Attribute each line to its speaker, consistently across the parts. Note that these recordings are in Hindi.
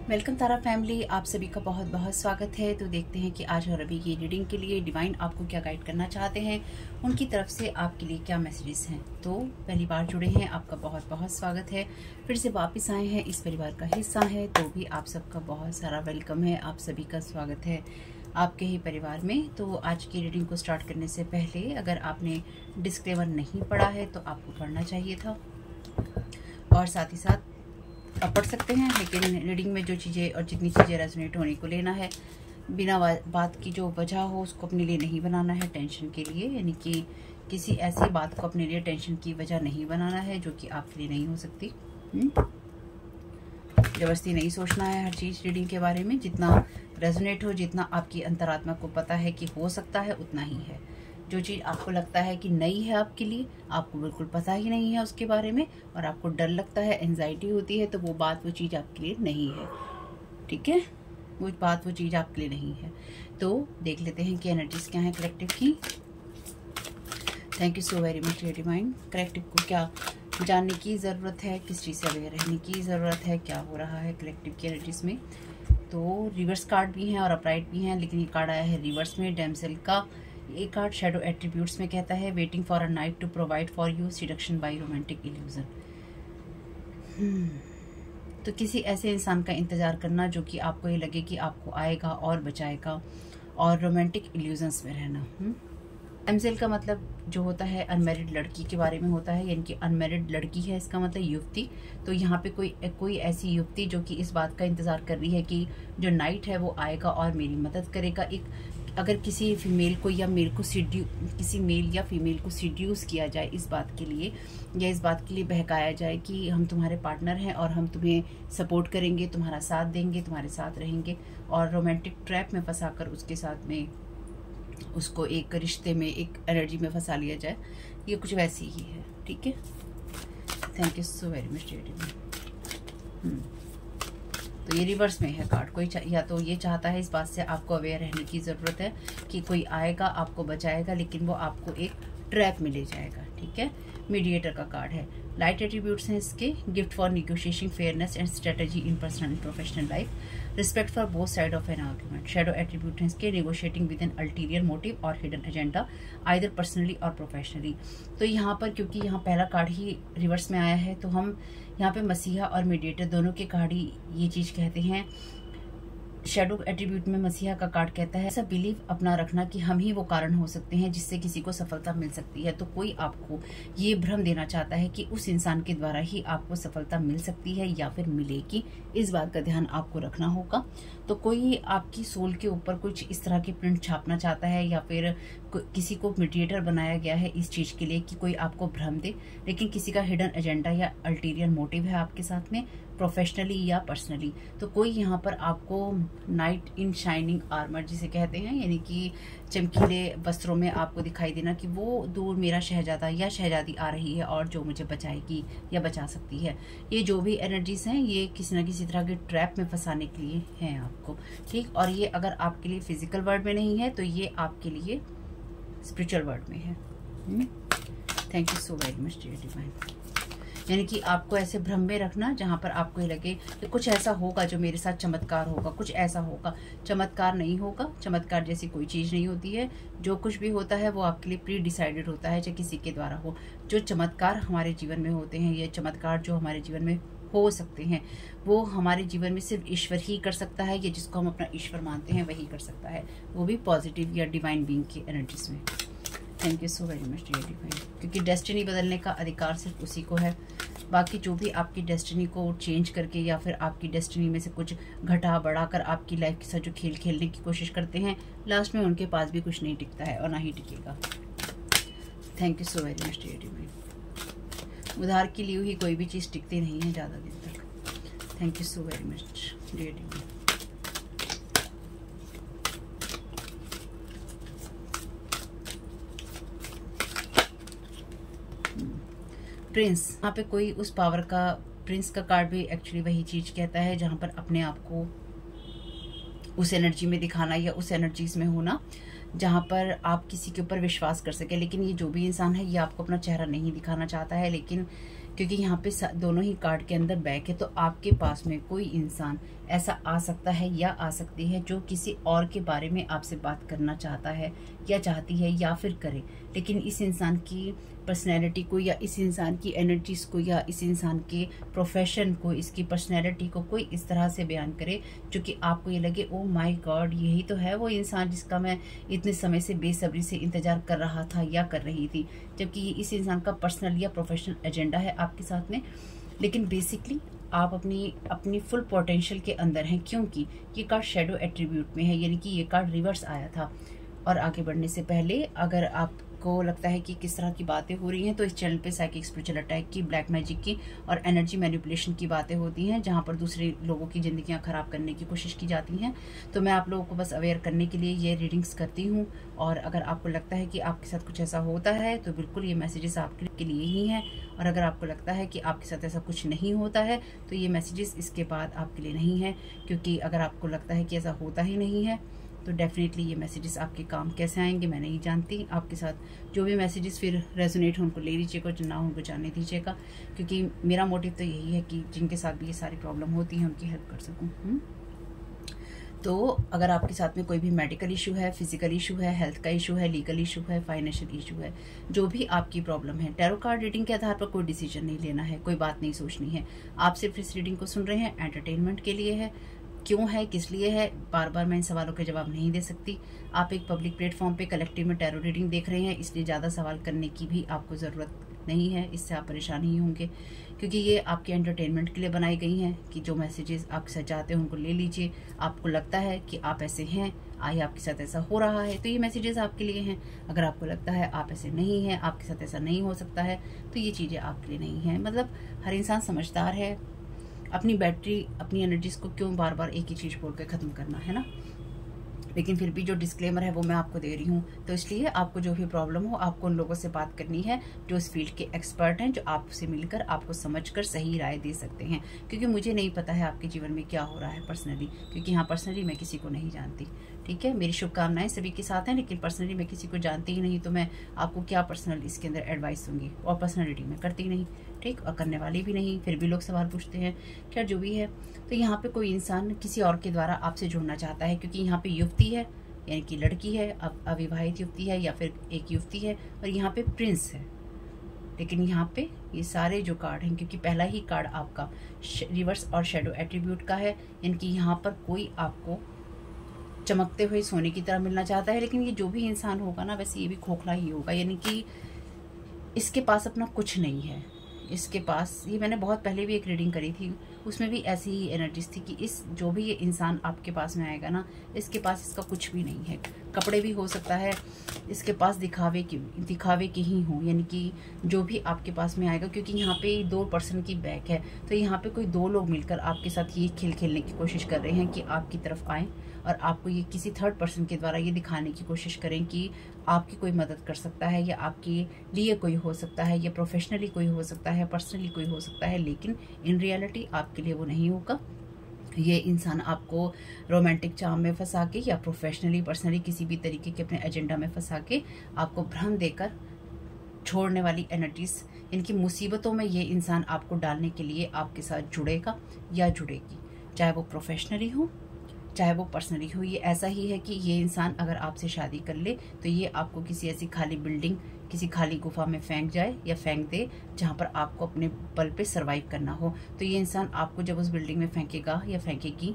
Speaker 1: वेलकम तारा फैमिली, आप सभी का बहुत बहुत स्वागत है। तो देखते हैं कि आज और अभी की रीडिंग के लिए डिवाइन आपको क्या गाइड करना चाहते हैं, उनकी तरफ से आपके लिए क्या मैसेजेस हैं। तो पहली बार जुड़े हैं, आपका बहुत बहुत स्वागत है। फिर से वापस आए हैं, इस परिवार का हिस्सा है, तो भी आप सबका बहुत सारा वेलकम है। आप सभी का स्वागत है आपके ही परिवार में। तो आज की रीडिंग को स्टार्ट करने से पहले अगर आपने डिस्क्लेमर नहीं पढ़ा है तो आपको पढ़ना चाहिए था, और साथ ही साथ आप पढ़ सकते हैं, लेकिन रीडिंग में जो चीज़ें और जितनी चीज़ें रेजोनेट होने को लेना है, बिना बात की जो वजह हो उसको अपने लिए नहीं बनाना है टेंशन के लिए। यानी कि किसी ऐसी बात को अपने लिए टेंशन की वजह नहीं बनाना है जो कि आपके लिए नहीं हो सकती। जबरदस्ती नहीं सोचना है हर चीज़ रीडिंग के बारे में। जितना रेजोनेट हो, जितना आपकी अंतरात्मा को पता है कि हो सकता है, उतना ही है। जो चीज़ आपको लगता है कि नई है आपके लिए, आपको बिल्कुल पता ही नहीं है उसके बारे में, और आपको डर लगता है, एंजाइटी होती है, तो वो बात वो चीज़ आपके लिए नहीं है। ठीक है, वो बात वो चीज़ आपके लिए नहीं है। तो देख लेते हैं कि एनर्जीज क्या है कलेक्टिव की। Thank you so very much divine. Collective को क्या जानने की ज़रूरत है, किस चीज़ से अवेयर रहने की ज़रूरत है, क्या हो रहा है कलेक्टिव की एनर्जीज में। तो रिवर्स कार्ड भी हैं और अपराइट भी हैं, लेकिन ये कार्ड आया है रिवर्स में, डैमसेल का। एक कार्ड शैडो एट्रीब्यूट्स में कहता है waiting for a knight to provide for you seduction by romantic illusion. तो किसी ऐसे इंसान का इंतजार करना जो कि आपको ये लगे कि आपको आएगा और बचाएगा, और रोमांटिक इल्यूजन्स में रहना। एमजेल का मतलब जो होता है अनमैरिड लड़की के बारे में होता है, यानी कि अनमैरिड लड़की है, इसका मतलब युवती। तो यहाँ पे कोई ऐसी युवती जो कि इस बात का इंतजार कर रही है कि जो नाइट है वो आएगा और मेरी मदद करेगा। एक अगर किसी फीमेल को या मेल को किसी मेल या फीमेल को सीड्यूस किया जाए इस बात के लिए, या इस बात के लिए बहकाया जाए कि हम तुम्हारे पार्टनर हैं और हम तुम्हें सपोर्ट करेंगे, तुम्हारा साथ देंगे, तुम्हारे साथ रहेंगे, और रोमांटिक ट्रैप में फंसाकर उसके साथ में उसको एक रिश्ते में, एक एनर्जी में फंसा लिया जाए, ये कुछ वैसी ही है। ठीक है, thank you so very much. तो ये रिवर्स में है कार्ड। कोई या तो ये चाहता है, इस बात से आपको अवेयर रहने की ज़रूरत है कि कोई आएगा, आपको बचाएगा, लेकिन वो आपको एक ट्रैप में ले जाएगा। ठीक है, मीडिएटर का कार्ड है। लाइट एट्रीब्यूट्स हैं इसके, gift for negotiation, fairness and strategy in personal and professional life, respect for both side of an argument. Shadow attribute हैं इसके, negotiating with an ulterior motive और हिडन एजेंडा, आइदर पर्सनली और प्रोफेशनली। तो यहाँ पर क्योंकि यहाँ पहला कार्ड ही रिवर्स में आया है, तो हम यहाँ पे मसीहा और मीडिएटर दोनों के कार्ड ही ये चीज़ कहते हैं। शैडो एट्रीब्यूट में मसीहा का कार्ड कहता है ऐसा बिलीव अपना रखना कि हम ही वो कारण हो सकते हैं जिससे किसी को सफलता मिल सकती है। तो कोई आपको ये भ्रम देना चाहता है कि उस इंसान के द्वारा ही आपको सफलता मिल सकती है या फिर मिलेगी, इस बात का ध्यान आपको रखना होगा। तो कोई आपकी सोल के ऊपर कुछ इस तरह के प्रिंट छापना चाहता है, या फिर किसी को मीडिएटर बनाया गया है इस चीज़ के लिए कि कोई आपको भ्रम दे, लेकिन किसी का हिडन एजेंडा या अल्टीरियर मोटिव है आपके साथ में, प्रोफेशनली या पर्सनली। तो कोई यहाँ पर आपको नाइट इन शाइनिंग आर्मर जिसे कहते हैं, यानी कि चमकीले वस्त्रों में आपको दिखाई देना कि वो दूर मेरा शहजादा या शहजादी आ रही है और जो मुझे बचाएगी या बचा सकती है। ये जो भी एनर्जीज हैं ये किसी न किसी तरह के ट्रैप में फंसाने के लिए हैं आपको। ठीक, और ये अगर आपके लिए फिजिकल वर्ल्ड में नहीं है तो ये आपके लिए स्पिरिचुअल वर्ल्ड में है। Thank you so very much dear divine. यानी कि आपको ऐसे भ्रम में रखना जहाँ पर आपको ये लगे कि कुछ ऐसा होगा जो मेरे साथ चमत्कार होगा, कुछ ऐसा होगा। चमत्कार नहीं होगा, चमत्कार जैसी कोई चीज़ नहीं होती है। जो कुछ भी होता है वो आपके लिए प्री डिसाइडेड होता है, चाहे किसी के द्वारा हो। जो चमत्कार हमारे जीवन में होते हैं, ये चमत्कार जो हमारे जीवन में हो सकते हैं, वो हमारे जीवन में सिर्फ ईश्वर ही कर सकता है, या जिसको हम अपना ईश्वर मानते हैं वही कर सकता है, वो भी पॉजिटिव या डिवाइन बीइंग की एनर्जीज में। Thank you so very much dear divine. क्योंकि डेस्टिनी बदलने का अधिकार सिर्फ उसी को है। बाकी जो भी आपकी डेस्टिनी को चेंज करके या फिर आपकी डेस्टिनी में से कुछ घटा बढ़ाकर आपकी लाइफ के साथ जो खेल खेलने की कोशिश करते हैं, लास्ट में उनके पास भी कुछ नहीं टिकता है और ना ही टिकेगा। Thank you so very much dear divine. उधार की ली हुई कोई भी चीज़ टिकती नहीं है ज़्यादा दिन तक। Thank you so very much dear divine. Prince, यहाँ पे कोई उस पावर का, प्रिंस का कार्ड भी एक्चुअली वही चीज कहता है जहां पर अपने आप को उस एनर्जी में दिखाना या उस एनर्जीज में होना जहां पर आप किसी के ऊपर विश्वास कर सके। लेकिन ये जो भी इंसान है ये आपको अपना चेहरा नहीं दिखाना चाहता है, लेकिन क्योंकि यहाँ पे दोनों ही कार्ड के अंदर बैक है। तो आपके पास में कोई इंसान ऐसा आ सकता है या आ सकती है जो किसी और के बारे में आपसे बात करना चाहता है या चाहती है या फिर करे, लेकिन इस इंसान की पर्सनैलिटी को या इस इंसान की एनर्जीज को या इस इंसान के प्रोफेशन को, इसकी पर्सनैलिटी को कोई इस तरह से बयान करे जो कि आपको ये लगे ओ माय गॉड, यही तो है वो इंसान जिसका मैं इतने समय से बेसब्री से इंतजार कर रहा था या कर रही थी, जबकि इस इंसान का पर्सनल या प्रोफेशनल एजेंडा है आपके साथ में। लेकिन बेसिकली आप अपनी फुल पोटेंशियल के अंदर हैं, क्योंकि ये कार्ड शेडो एट्रीब्यूट में है, यानी कि ये कार्ड रिवर्स आया था। और आगे बढ़ने से पहले अगर आपको लगता है कि किस तरह की बातें हो रही हैं, तो इस चैनल पे साइकिक स्पिरिचुअल अटैक की, ब्लैक मैजिक की और एनर्जी मैनिपुलेशन की बातें होती हैं, जहां पर दूसरे लोगों की ज़िंदगियां ख़राब करने की कोशिश की जाती हैं। तो मैं आप लोगों को बस अवेयर करने के लिए ये रीडिंग्स करती हूँ। और अगर आपको लगता है कि आपके साथ कुछ ऐसा होता है तो बिल्कुल ये मैसेजेस आपके लिए ही हैं। और अगर आपको लगता है कि आपके साथ ऐसा कुछ नहीं होता है तो ये मैसेजेस इसके बाद आपके लिए नहीं है, क्योंकि अगर आपको लगता है कि ऐसा होता ही नहीं है तो डेफिनेटली ये मैसेजेस आपके काम कैसे आएंगे मैं नहीं जानती। आपके साथ जो भी मैसेजेस फिर रेजोनेट हो उनको ले लीजिएगा, जो ना हो उनको जाने दीजिएगा, क्योंकि मेरा मोटिव तो यही है कि जिनके साथ भी ये सारी प्रॉब्लम होती है उनकी हेल्प कर सकूँ। तो अगर आपके साथ में कोई भी मेडिकल इशू है, फिजिकल इशू है, हेल्थ का इशू है, लीगल इशू है, फाइनेंशियल इशू है, जो भी आपकी प्रॉब्लम है, टैरो कार्ड रीडिंग के आधार पर कोई डिसीजन नहीं लेना है, कोई बात नहीं सोचनी है। आप सिर्फ इस रीडिंग को सुन रहे हैं, एंटरटेनमेंट के लिए है। क्यों है, किस लिए है, बार बार मैं इन सवालों के जवाब नहीं दे सकती। आप एक पब्लिक प्लेटफॉर्म पे कलेक्टिव में टैरो रीडिंग देख रहे हैं, इसलिए ज़्यादा सवाल करने की भी आपको ज़रूरत नहीं है, इससे आप परेशान ही होंगे, क्योंकि ये आपके एंटरटेनमेंट के लिए बनाई गई हैं कि जो मैसेजेस आपके साथ जाते हैं उनको ले लीजिए। आपको लगता है कि आप ऐसे हैं, आई आपके साथ ऐसा हो रहा है, तो ये मैसेजेस आपके लिए हैं। अगर आपको लगता है आप ऐसे नहीं हैं, आपके साथ ऐसा नहीं हो सकता है, तो ये चीज़ें आपके लिए नहीं हैं। मतलब हर इंसान समझदार है, अपनी बैटरी, अपनी एनर्जीज को क्यों बार बार एक ही चीज़ बोल के ख़त्म करना है ना। लेकिन फिर भी जो डिस्क्लेमर है वो मैं आपको दे रही हूँ। तो इसलिए आपको जो भी प्रॉब्लम हो, आपको उन लोगों से बात करनी है जो इस फील्ड के एक्सपर्ट हैं, जो आपसे मिलकर आपको समझकर सही राय दे सकते हैं, क्योंकि मुझे नहीं पता है आपके जीवन में क्या हो रहा है पर्सनली, क्योंकि हाँ पर्सनली मैं किसी को नहीं जानती। ठीक है, मेरी शुभकामनाएं सभी के साथ हैं, लेकिन पर्सनली मैं किसी को जानती ही नहीं, तो मैं आपको क्या पर्सनल इसके अंदर एडवाइस दूंगी। और पर्सनल रीडिंग मैं करती नहीं, ठीक, और करने वाली भी नहीं, फिर भी लोग सवाल पूछते हैं। खैर जो भी है, तो यहाँ पे कोई इंसान किसी और के द्वारा आपसे जुड़ना चाहता है, क्योंकि यहाँ पे युवती है, यानी कि लड़की है, अविवाहित युवती है या फिर एक युवती है, और यहाँ पे प्रिंस है। लेकिन यहाँ पे ये सारे जो कार्ड हैं, क्योंकि पहला ही कार्ड आपका रिवर्स और शेडो एट्रीब्यूट का है, यानी कि यहाँ पर कोई आपको चमकते हुए सोने की तरह मिलना चाहता है। लेकिन ये जो भी इंसान होगा ना, वैसे ये भी खोखला ही होगा, यानी कि इसके पास अपना कुछ नहीं है। इसके पास, ये मैंने बहुत पहले भी एक रीडिंग करी थी, उसमें भी ऐसी ही एनर्जीज थी कि इस जो भी ये इंसान आपके पास में आएगा ना, इसके पास इसका कुछ भी नहीं है। कपड़े भी हो सकता है इसके पास दिखावे की ही हो, यानी कि जो भी आपके पास में आएगा, क्योंकि यहाँ पे 2 पर्सन की बैक है, तो यहाँ पे कोई 2 लोग मिलकर आपके साथ ये खेल खेलने की कोशिश कर रहे हैं कि आपकी तरफ आएँ और आपको ये किसी थर्ड पर्सन के द्वारा ये दिखाने की कोशिश करें कि आपकी कोई मदद कर सकता है, या आपके लिए कोई हो सकता है, या प्रोफेशनली कोई हो सकता है, पर्सनली कोई हो सकता है, लेकिन इन रियलिटी आपके लिए वो नहीं होगा। ये इंसान आपको रोमांटिक चार्म में फंसा के या प्रोफेशनली पर्सनली किसी भी तरीके के अपने एजेंडा में फंसा के आपको भ्रम देकर छोड़ने वाली एनर्जीज, इनकी मुसीबतों में ये इंसान आपको डालने के लिए आपके साथ जुड़ेगा या जुड़ेगी, चाहे वो प्रोफेशनली हो चाहे वो पर्सनली हो। ये ऐसा ही है कि ये इंसान अगर आपसे शादी कर ले तो ये आपको किसी ऐसी खाली बिल्डिंग, किसी खाली गुफा में फेंक जाए या फेंक दे जहाँ पर आपको अपने बल पे सरवाइव करना हो। तो ये इंसान आपको जब उस बिल्डिंग में फेंकेगा या फेंकेगी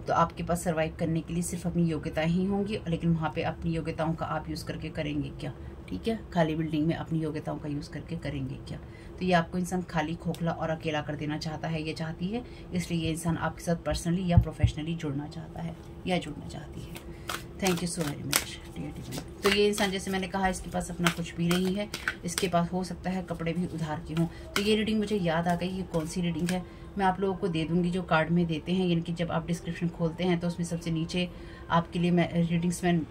Speaker 1: तो आपके पास सरवाइव करने के लिए सिर्फ अपनी योग्यताएं ही होंगी, लेकिन वहाँ पे अपनी योग्यताओं का आप यूज़ करके करेंगे क्या? ठीक है, खाली बिल्डिंग में अपनी योग्यताओं का यूज़ करके करेंगे क्या? तो ये आपको इंसान खाली, खोखला और अकेला कर देना चाहता है, ये चाहती है, इसलिए ये इंसान आपके साथ पर्सनली या प्रोफेशनली जुड़ना चाहता है या जुड़ना चाहती है। Thank you so very much dear divine. तो ये इंसान, जैसे मैंने कहा, इसके पास अपना कुछ भी नहीं है, इसके पास हो सकता है कपड़े भी उधार के हों। तो ये रीडिंग मुझे याद आ गई, ये कौन सी रीडिंग है मैं आप लोगों को दे दूंगी, जो कार्ड में देते हैं, यानी कि जब आप डिस्क्रिप्शन खोलते हैं तो उसमें सबसे नीचे आपके लिए मैं रीडिंग्स में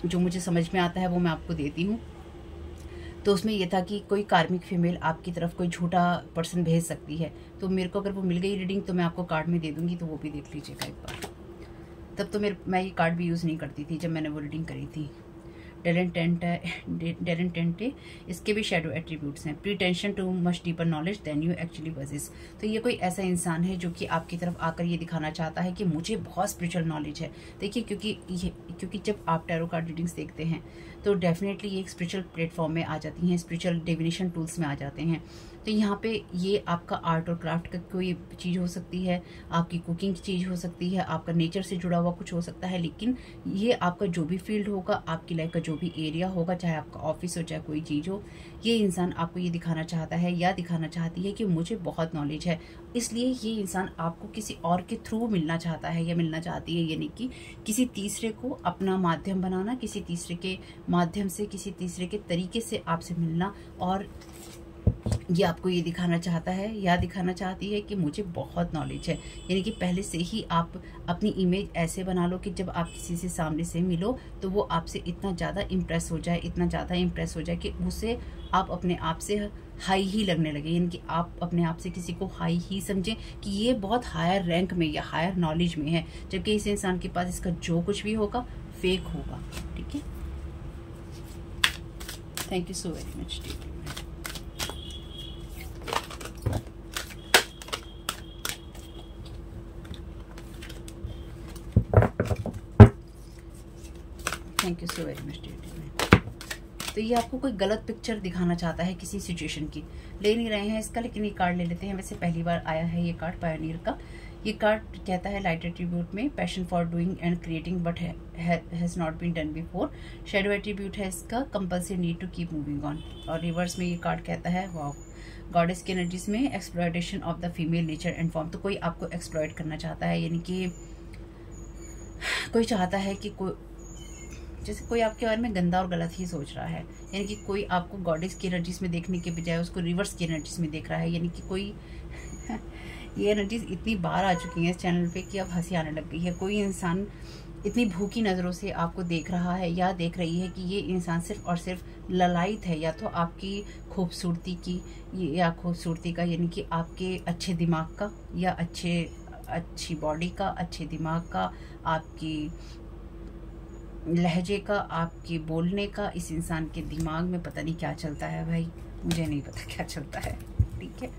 Speaker 1: जो मुझे समझ में आता है वो मैं आपको देती हूँ। तो उसमें यह था कि कोई कार्मिक फीमेल आपकी तरफ कोई झूठा पर्सन भेज सकती है, तो मेरे को अगर वो मिल गई रीडिंग तो मैं आपको कार्ड में दे दूंगी, तो वो भी देख लीजिएगा एक बार। तब तो मैं ये कार्ड भी यूज़ नहीं करती थी जब मैंने वो रीडिंग करी थी। डेलेंटेंटे, इसके भी शेडो एट्रीब्यूट्स हैं। Pretension to much deeper knowledge than you actually possess, तो ये कोई ऐसा इंसान है जो कि आपकी तरफ आकर ये दिखाना चाहता है कि मुझे बहुत स्पिरिचुअल नॉलेज है। देखिए क्योंकि जब आप टैरो कार्ड रीडिंग्स देखते हैं तो डेफिनेटली ये एक स्पिरिचुअल प्लेटफॉर्म में आ जाती हैं, स्पिरिचुअल डिविनेशन टूल्स में आ जाते हैं। तो यहाँ पे ये आपका आर्ट और क्राफ्ट का कोई चीज़ हो सकती है, आपकी कुकिंग की चीज़ हो सकती है, आपका नेचर से जुड़ा हुआ कुछ हो सकता है, लेकिन ये आपका जो भी फील्ड होगा, आपकी लाइफ का जो भी एरिया होगा, चाहे आपका ऑफिस हो चाहे कोई चीज़ हो, ये इंसान आपको ये दिखाना चाहता है या दिखाना चाहती है कि मुझे बहुत नॉलेज है। इसलिए ये इंसान आपको किसी और के थ्रू मिलना चाहता है या मिलना चाहती है, यानी कि किसी तीसरे को अपना माध्यम बनाना, किसी तीसरे के माध्यम से, किसी तीसरे के तरीके से आपसे मिलना, और ये आपको ये दिखाना चाहता है या दिखाना चाहती है कि मुझे बहुत नॉलेज है। यानी कि पहले से ही आप अपनी इमेज ऐसे बना लो कि जब आप किसी से सामने से मिलो तो वो आपसे इतना ज़्यादा इम्प्रेस हो जाए, इतना ज़्यादा इम्प्रेस हो जाए कि उसे आप अपने आप से हाई ही लगने लगे, यानी कि आप अपने आप से किसी को हाई ही समझें कि ये बहुत हायर रैंक में या हायर नॉलेज में है, जबकि इस इंसान के पास इसका जो कुछ भी होगा फेक होगा। ठीक है, thank you so very much. Thank you so very much. तो ये आपको कोई गलत पिक्चर दिखाना चाहता है किसी सिचुएशन की। ले नहीं रहे हैं इसका, लेकिन ये कार्ड ले लेते हैं। वैसे पहली बार आया है ये कार्ड पायोनियर का। ये कार्ड कहता है लाइट एट्रीब्यूट में passion for doing and creating but has not been done before. Shadow attribute है इसका compulsory need to keep moving on. और रिवर्स में ये कार्ड कहता है वाओ, गॉडेस की एनर्जीज में exploitation of the female nature and form. तो कोई आपको एक्सप्लॉयट करना चाहता है, यानी कि कोई चाहता है कि जैसे कोई आपके बारे में गंदा और गलत ही सोच रहा है, यानी कि कोई आपको गॉडेस की एनर्जीज में देखने के बजाय उसको रिवर्स की एनर्जीज में देख रहा है। यानी कि कोई ये एनर्जीज इतनी बार आ चुकी हैं इस चैनल पे कि अब हंसी आने लग गई है। कोई इंसान इतनी भूखी नज़रों से आपको देख रहा है या देख रही है कि ये इंसान सिर्फ और सिर्फ ललायत है, या तो आपकी खूबसूरती की या खूबसूरती का, यानी कि आपके अच्छे दिमाग का या अच्छी बॉडी का, अच्छे दिमाग का, आपकी लहजे का, आपके बोलने का। इस इंसान के दिमाग में पता नहीं क्या चलता है भाई, मुझे नहीं पता क्या चलता है। ठीक है,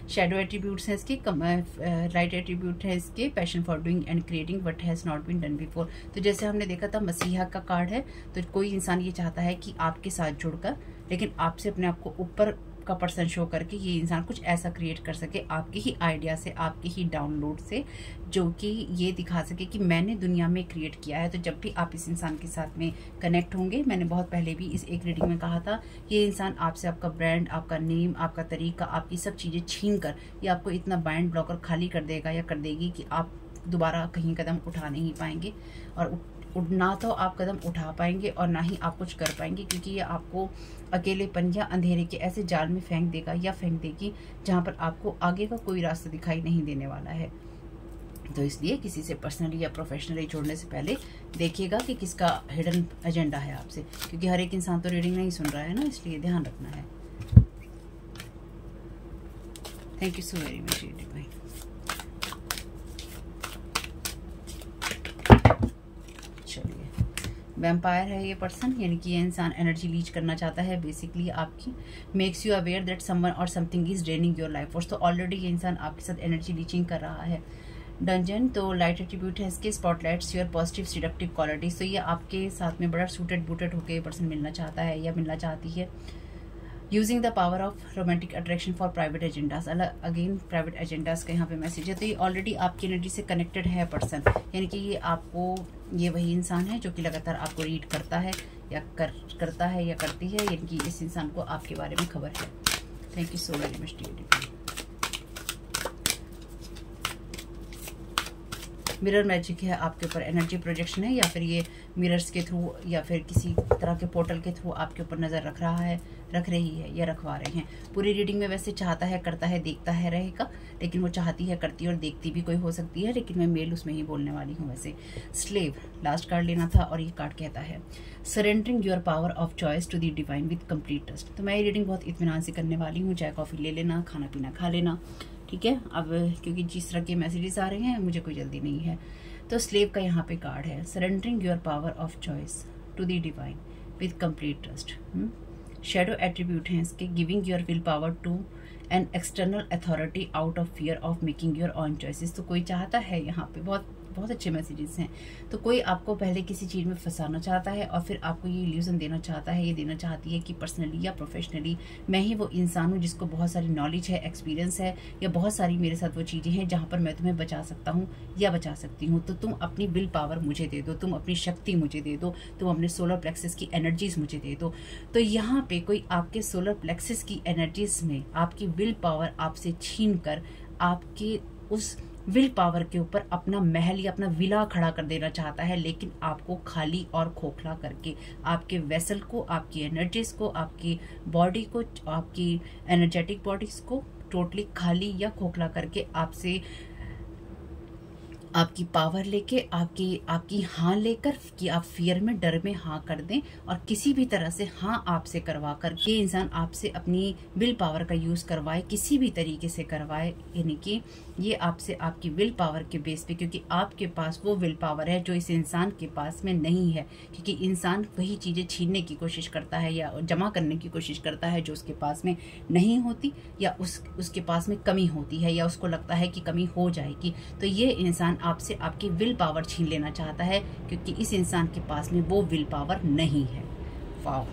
Speaker 1: शेडो एट्रीब्यूट्स हैं इसके, राइट एट्रीब्यूट है इसके passion for doing and creating what has not been done before. तो जैसे हमने देखा था मसीहा का कार्ड है, तो कोई इंसान ये चाहता है कि आपके साथ जुड़कर, लेकिन आपसे अपने आप को ऊपर का पर्सन शो करके ये इंसान कुछ ऐसा क्रिएट कर सके आपके ही आइडिया से, आपके ही डाउनलोड से, जो कि ये दिखा सके कि मैंने दुनिया में क्रिएट किया है। तो जब भी आप इस इंसान के साथ में कनेक्ट होंगे, मैंने बहुत पहले भी इस एक रीडिंग में कहा था, ये इंसान आपसे आपका ब्रांड, आपका नेम, आपका तरीका, आपकी सब चीज़ें छीन कर ये आपको इतना माइंड ब्लॉकर खाली कर देगा या कर देगी कि आप दोबारा कहीं कदम उठा नहीं पाएंगे, और ना तो आप कदम उठा पाएंगे और ना ही आप कुछ कर पाएंगे, क्योंकि ये आपको अकेलेपन या अंधेरे के ऐसे जाल में फेंक देगा या फेंक देगी जहाँ पर आपको आगे का कोई रास्ता दिखाई नहीं देने वाला है। तो इसलिए किसी से पर्सनली या प्रोफेशनली जोड़ने से पहले देखिएगा कि किसका हिडन एजेंडा है आपसे, क्योंकि हर एक इंसान तो रीडिंग नहीं सुन रहा है ना, इसलिए ध्यान रखना है। Thank you so very much भाई। वैम्पायर है ये पर्सन, यानी कि ये इंसान एनर्जी लीच करना चाहता है बेसिकली आपकी। Makes you aware that someone और something is draining your life force. तो ऑलरेडी ये इंसान आपके साथ एनर्जी लीचिंग कर रहा है। डंजन, तो लाइट एट्रीब्यूट है इसके स्पॉटलाइट्स योर पॉजिटिव सीडक्टिव क्वालिटीज। तो ये आपके साथ में बड़ा सूटेड बूटेड होकर ये पर्सन मिलना चाहता है या मिलना चाहती है। Using the power of romantic attraction for private agendas. Again private agendas का यहाँ पे मैसेज है। तो ये ऑलरेडी आपकी एनर्जी से कनेक्टेड है पर्सन, यानी कि ये वही इंसान है जो कि लगातार आपको रीड करता है या करता है या करती है, यानी कि इस इंसान को आपके बारे में खबर है। Thank you so very much dear. Mirror magic है आपके ऊपर, एनर्जी प्रोजेक्शन है, या फिर ये मिरर्स के थ्रू या फिर किसी तरह के पोर्टल के थ्रू आपके ऊपर नज़र रख रही है या रखवा रहे हैं। पूरी रीडिंग में वैसे चाहता है, करता है, देखता है रहेगा, लेकिन वो चाहती है, करती है और देखती भी कोई हो सकती है, लेकिन मैं मेल उसमें ही बोलने वाली हूँ। वैसे स्लेव लास्ट कार्ड लेना था, और ये कार्ड कहता है surrendering your power of choice to the divine with complete trust. तो मैं ये रीडिंग बहुत इत्मीनान से करने वाली हूँ। चाय कॉफ़ी ले लेना, खाना पीना खा लेना, ठीक है। अब क्योंकि जिस तरह के मैसेजेस आ रहे हैं मुझे कोई जल्दी नहीं है। तो स्लेव का यहाँ पे कार्ड है, surrendering your power of choice to the divine with complete trust. Shadow attribute हैं इसके, giving your will power to an external authority out of fear of making your own choices. तो कोई चाहता है, यहाँ पे बहुत अच्छे मैसेजेस हैं। तो कोई आपको पहले किसी चीज़ में फंसाना चाहता है और फिर आपको ये इल्यूजन देना चाहता है, ये देना चाहती है कि पर्सनली या प्रोफेशनली मैं ही वो इंसान हूँ जिसको बहुत सारी नॉलेज है, एक्सपीरियंस है, या बहुत सारी मेरे साथ वो चीज़ें हैं जहाँ पर मैं तुम्हें बचा सकता हूँ या बचा सकती हूँ। तो तुम अपनी विल पावर मुझे दे दो, तुम अपनी शक्ति मुझे दे दो, तुम अपने सोलर प्लेक्सस की एनर्जीज मुझे दे दो। तो यहाँ पे कोई आपके सोलर प्लेक्सस की एनर्जीज में आपकी विल पावर आपसे छीन कर आपके उस विल पावर के ऊपर अपना महल या अपना विला खड़ा कर देना चाहता है, लेकिन आपको खाली और खोखला करके, आपके वेसल को, आपकी एनर्जीज को, आपकी बॉडी को, आपकी एनर्जेटिक बॉडीज को टोटली खाली या खोखला करके आपसे आपकी पावर लेके, आपकी हाँ लेकर कि आप फियर में, डर में हाँ कर दें और किसी भी तरह से हाँ आपसे करवा कर ये इंसान आपसे अपनी विल पावर का यूज़ करवाए, किसी भी तरीके से करवाए, यानी कि ये आपसे आपकी विल पावर के बेस पे, क्योंकि आपके पास वो विल पावर है जो इस इंसान के पास में नहीं है। क्योंकि इंसान वही चीज़ें छीनने की कोशिश करता है या जमा करने की कोशिश करता है जो उसके पास में नहीं होती, या उसके पास में कमी होती है, या उसको लगता है कि कमी हो जाएगी। तो ये इंसान आपसे आपकी विल पावर छीन लेना चाहता है, क्योंकि इस इंसान के पास में वो विल पावर नहीं है। वाओ,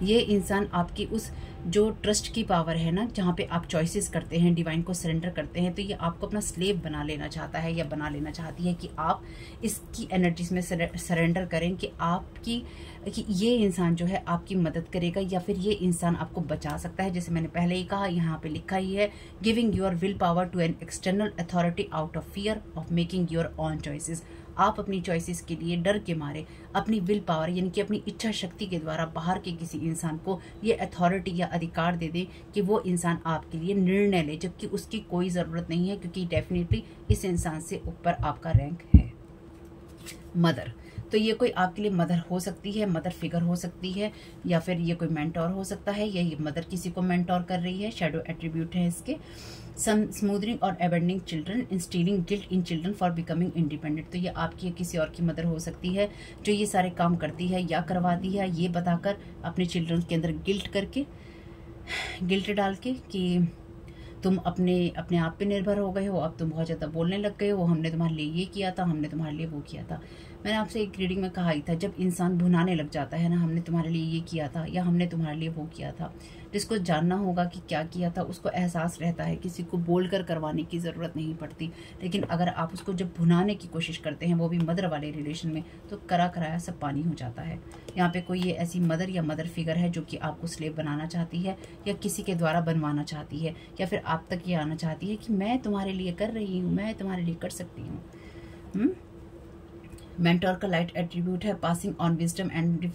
Speaker 1: ये इंसान आपकी उस जो ट्रस्ट की पावर है ना, जहाँ पे आप चॉइसेस करते हैं, डिवाइन को सरेंडर करते हैं, तो ये आपको अपना स्लेव बना लेना चाहता है या बना लेना चाहती है कि आप इसकी एनर्जीज में सरेंडर करें, कि ये इंसान जो है आपकी मदद करेगा या फिर ये इंसान आपको बचा सकता है। जैसे मैंने पहले ही कहा, यहाँ पे लिखा ही है, giving your will power to an external authority out of fear of making your own choices. आप अपनी चॉइसेस के लिए डर के मारे अपनी विल पावर यानी कि अपनी इच्छा शक्ति के द्वारा बाहर के किसी इंसान को ये अथॉरिटी या अधिकार दे दें कि वो इंसान आपके लिए निर्णय ले, जबकि उसकी कोई ज़रूरत नहीं है, क्योंकि डेफिनेटली इस इंसान से ऊपर आपका रैंक है। मदर, तो ये कोई आपके लिए मदर हो सकती है, मदर फिगर हो सकती है, या फिर ये कोई मेंटोर हो सकता है, या ये मदर किसी को मेंटोर कर रही है। शेडो एट्रीब्यूट है इसके, स्मूदरिंग और abandoning children, instilling guilt in children for becoming independent. तो ये आपकी किसी और की मदर हो सकती है जो ये सारे काम करती है या करवाती है, ये बताकर अपने चिल्ड्रन के अंदर गिल्ट डाल के कि तुम अपने आप पे निर्भर हो गए हो, अब तुम बहुत ज़्यादा बोलने लग गए हो, हमने तुम्हारे लिए ये किया था, हमने तुम्हारे लिए वो किया था। मैंने आपसे एक रीडिंग में कहा ही था, जब इंसान भुनाने लग जाता है ना, हमने तुम्हारे लिए ये किया था या हमने तुम्हारे लिए वो किया था, जिसको जानना होगा कि क्या किया था उसको एहसास रहता है, किसी को बोलकर करवाने की ज़रूरत नहीं पड़ती। लेकिन अगर आप उसको जब भुनाने की कोशिश करते हैं, वो भी मदर वाले रिलेशन में, तो कराया सब पानी हो जाता है। यहाँ पे कोई ये ऐसी मदर या मदर फिगर है जो कि आपको स्लेव बनाना चाहती है या किसी के द्वारा बनवाना चाहती है, या फिर आप तक ये आना चाहती है कि मैं तुम्हारे लिए कर रही हूँ, मैं तुम्हारे लिए कर सकती हूँ। मेंटोर का लाइट एट्रीब्यूट है, passing on wisdom and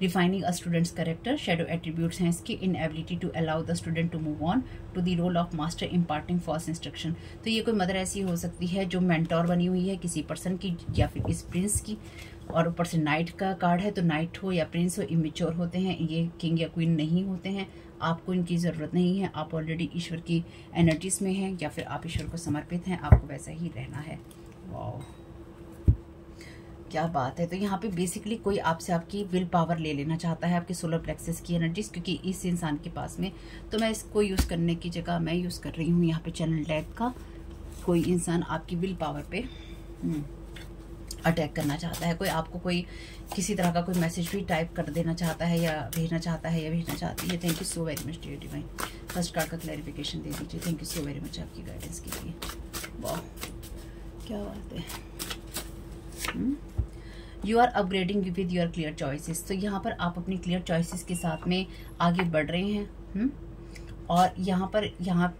Speaker 1: refining a student's character. Shadow attributes हैं इसकी, inability to allow the student to move on to the role of master imparting false instruction. तो ये कोई मदर ऐसी हो सकती है जो मेंटोर बनी हुई है किसी पर्सन की या फिर इस प्रिंस की, और ऊपर से नाइट का कार्ड है, तो नाइट हो या प्रिंस हो इमेच्योर होते हैं, ये किंग या क्वीन नहीं होते हैं। आपको इनकी ज़रूरत नहीं है, आप ऑलरेडी ईश्वर की एनर्जीज में हैं या फिर आप ईश्वर को समर्पित हैं, आपको वैसा ही रहना है। वाओ, क्या बात है। तो यहाँ पे बेसिकली कोई आपसे आपकी विल पावर ले लेना चाहता है, आपके सोलर प्लेक्सस की एनर्जीज, क्योंकि इस इंसान के पास में, तो मैं इसको यूज़ करने की जगह मैं यूज़ कर रही हूँ यहाँ पे चैनल डेक का। कोई इंसान आपकी विल पावर पे अटैक करना चाहता है, कोई किसी तरह का कोई मैसेज भी टाइप कर देना चाहता है या भेजना चाहता है या भेजना चाहती है। Thank you so very much dear divine. First card का क्लैरिफिकेशन दे दीजिए। Thank you so very much आपकी गाइडेंस के लिए। वाह, क्या बात है। You are upgrading with your clear choices. तो यहाँ पर आप अपनी क्लियर चॉइसेस के साथ में आगे बढ़ रहे हैं। और यहाँ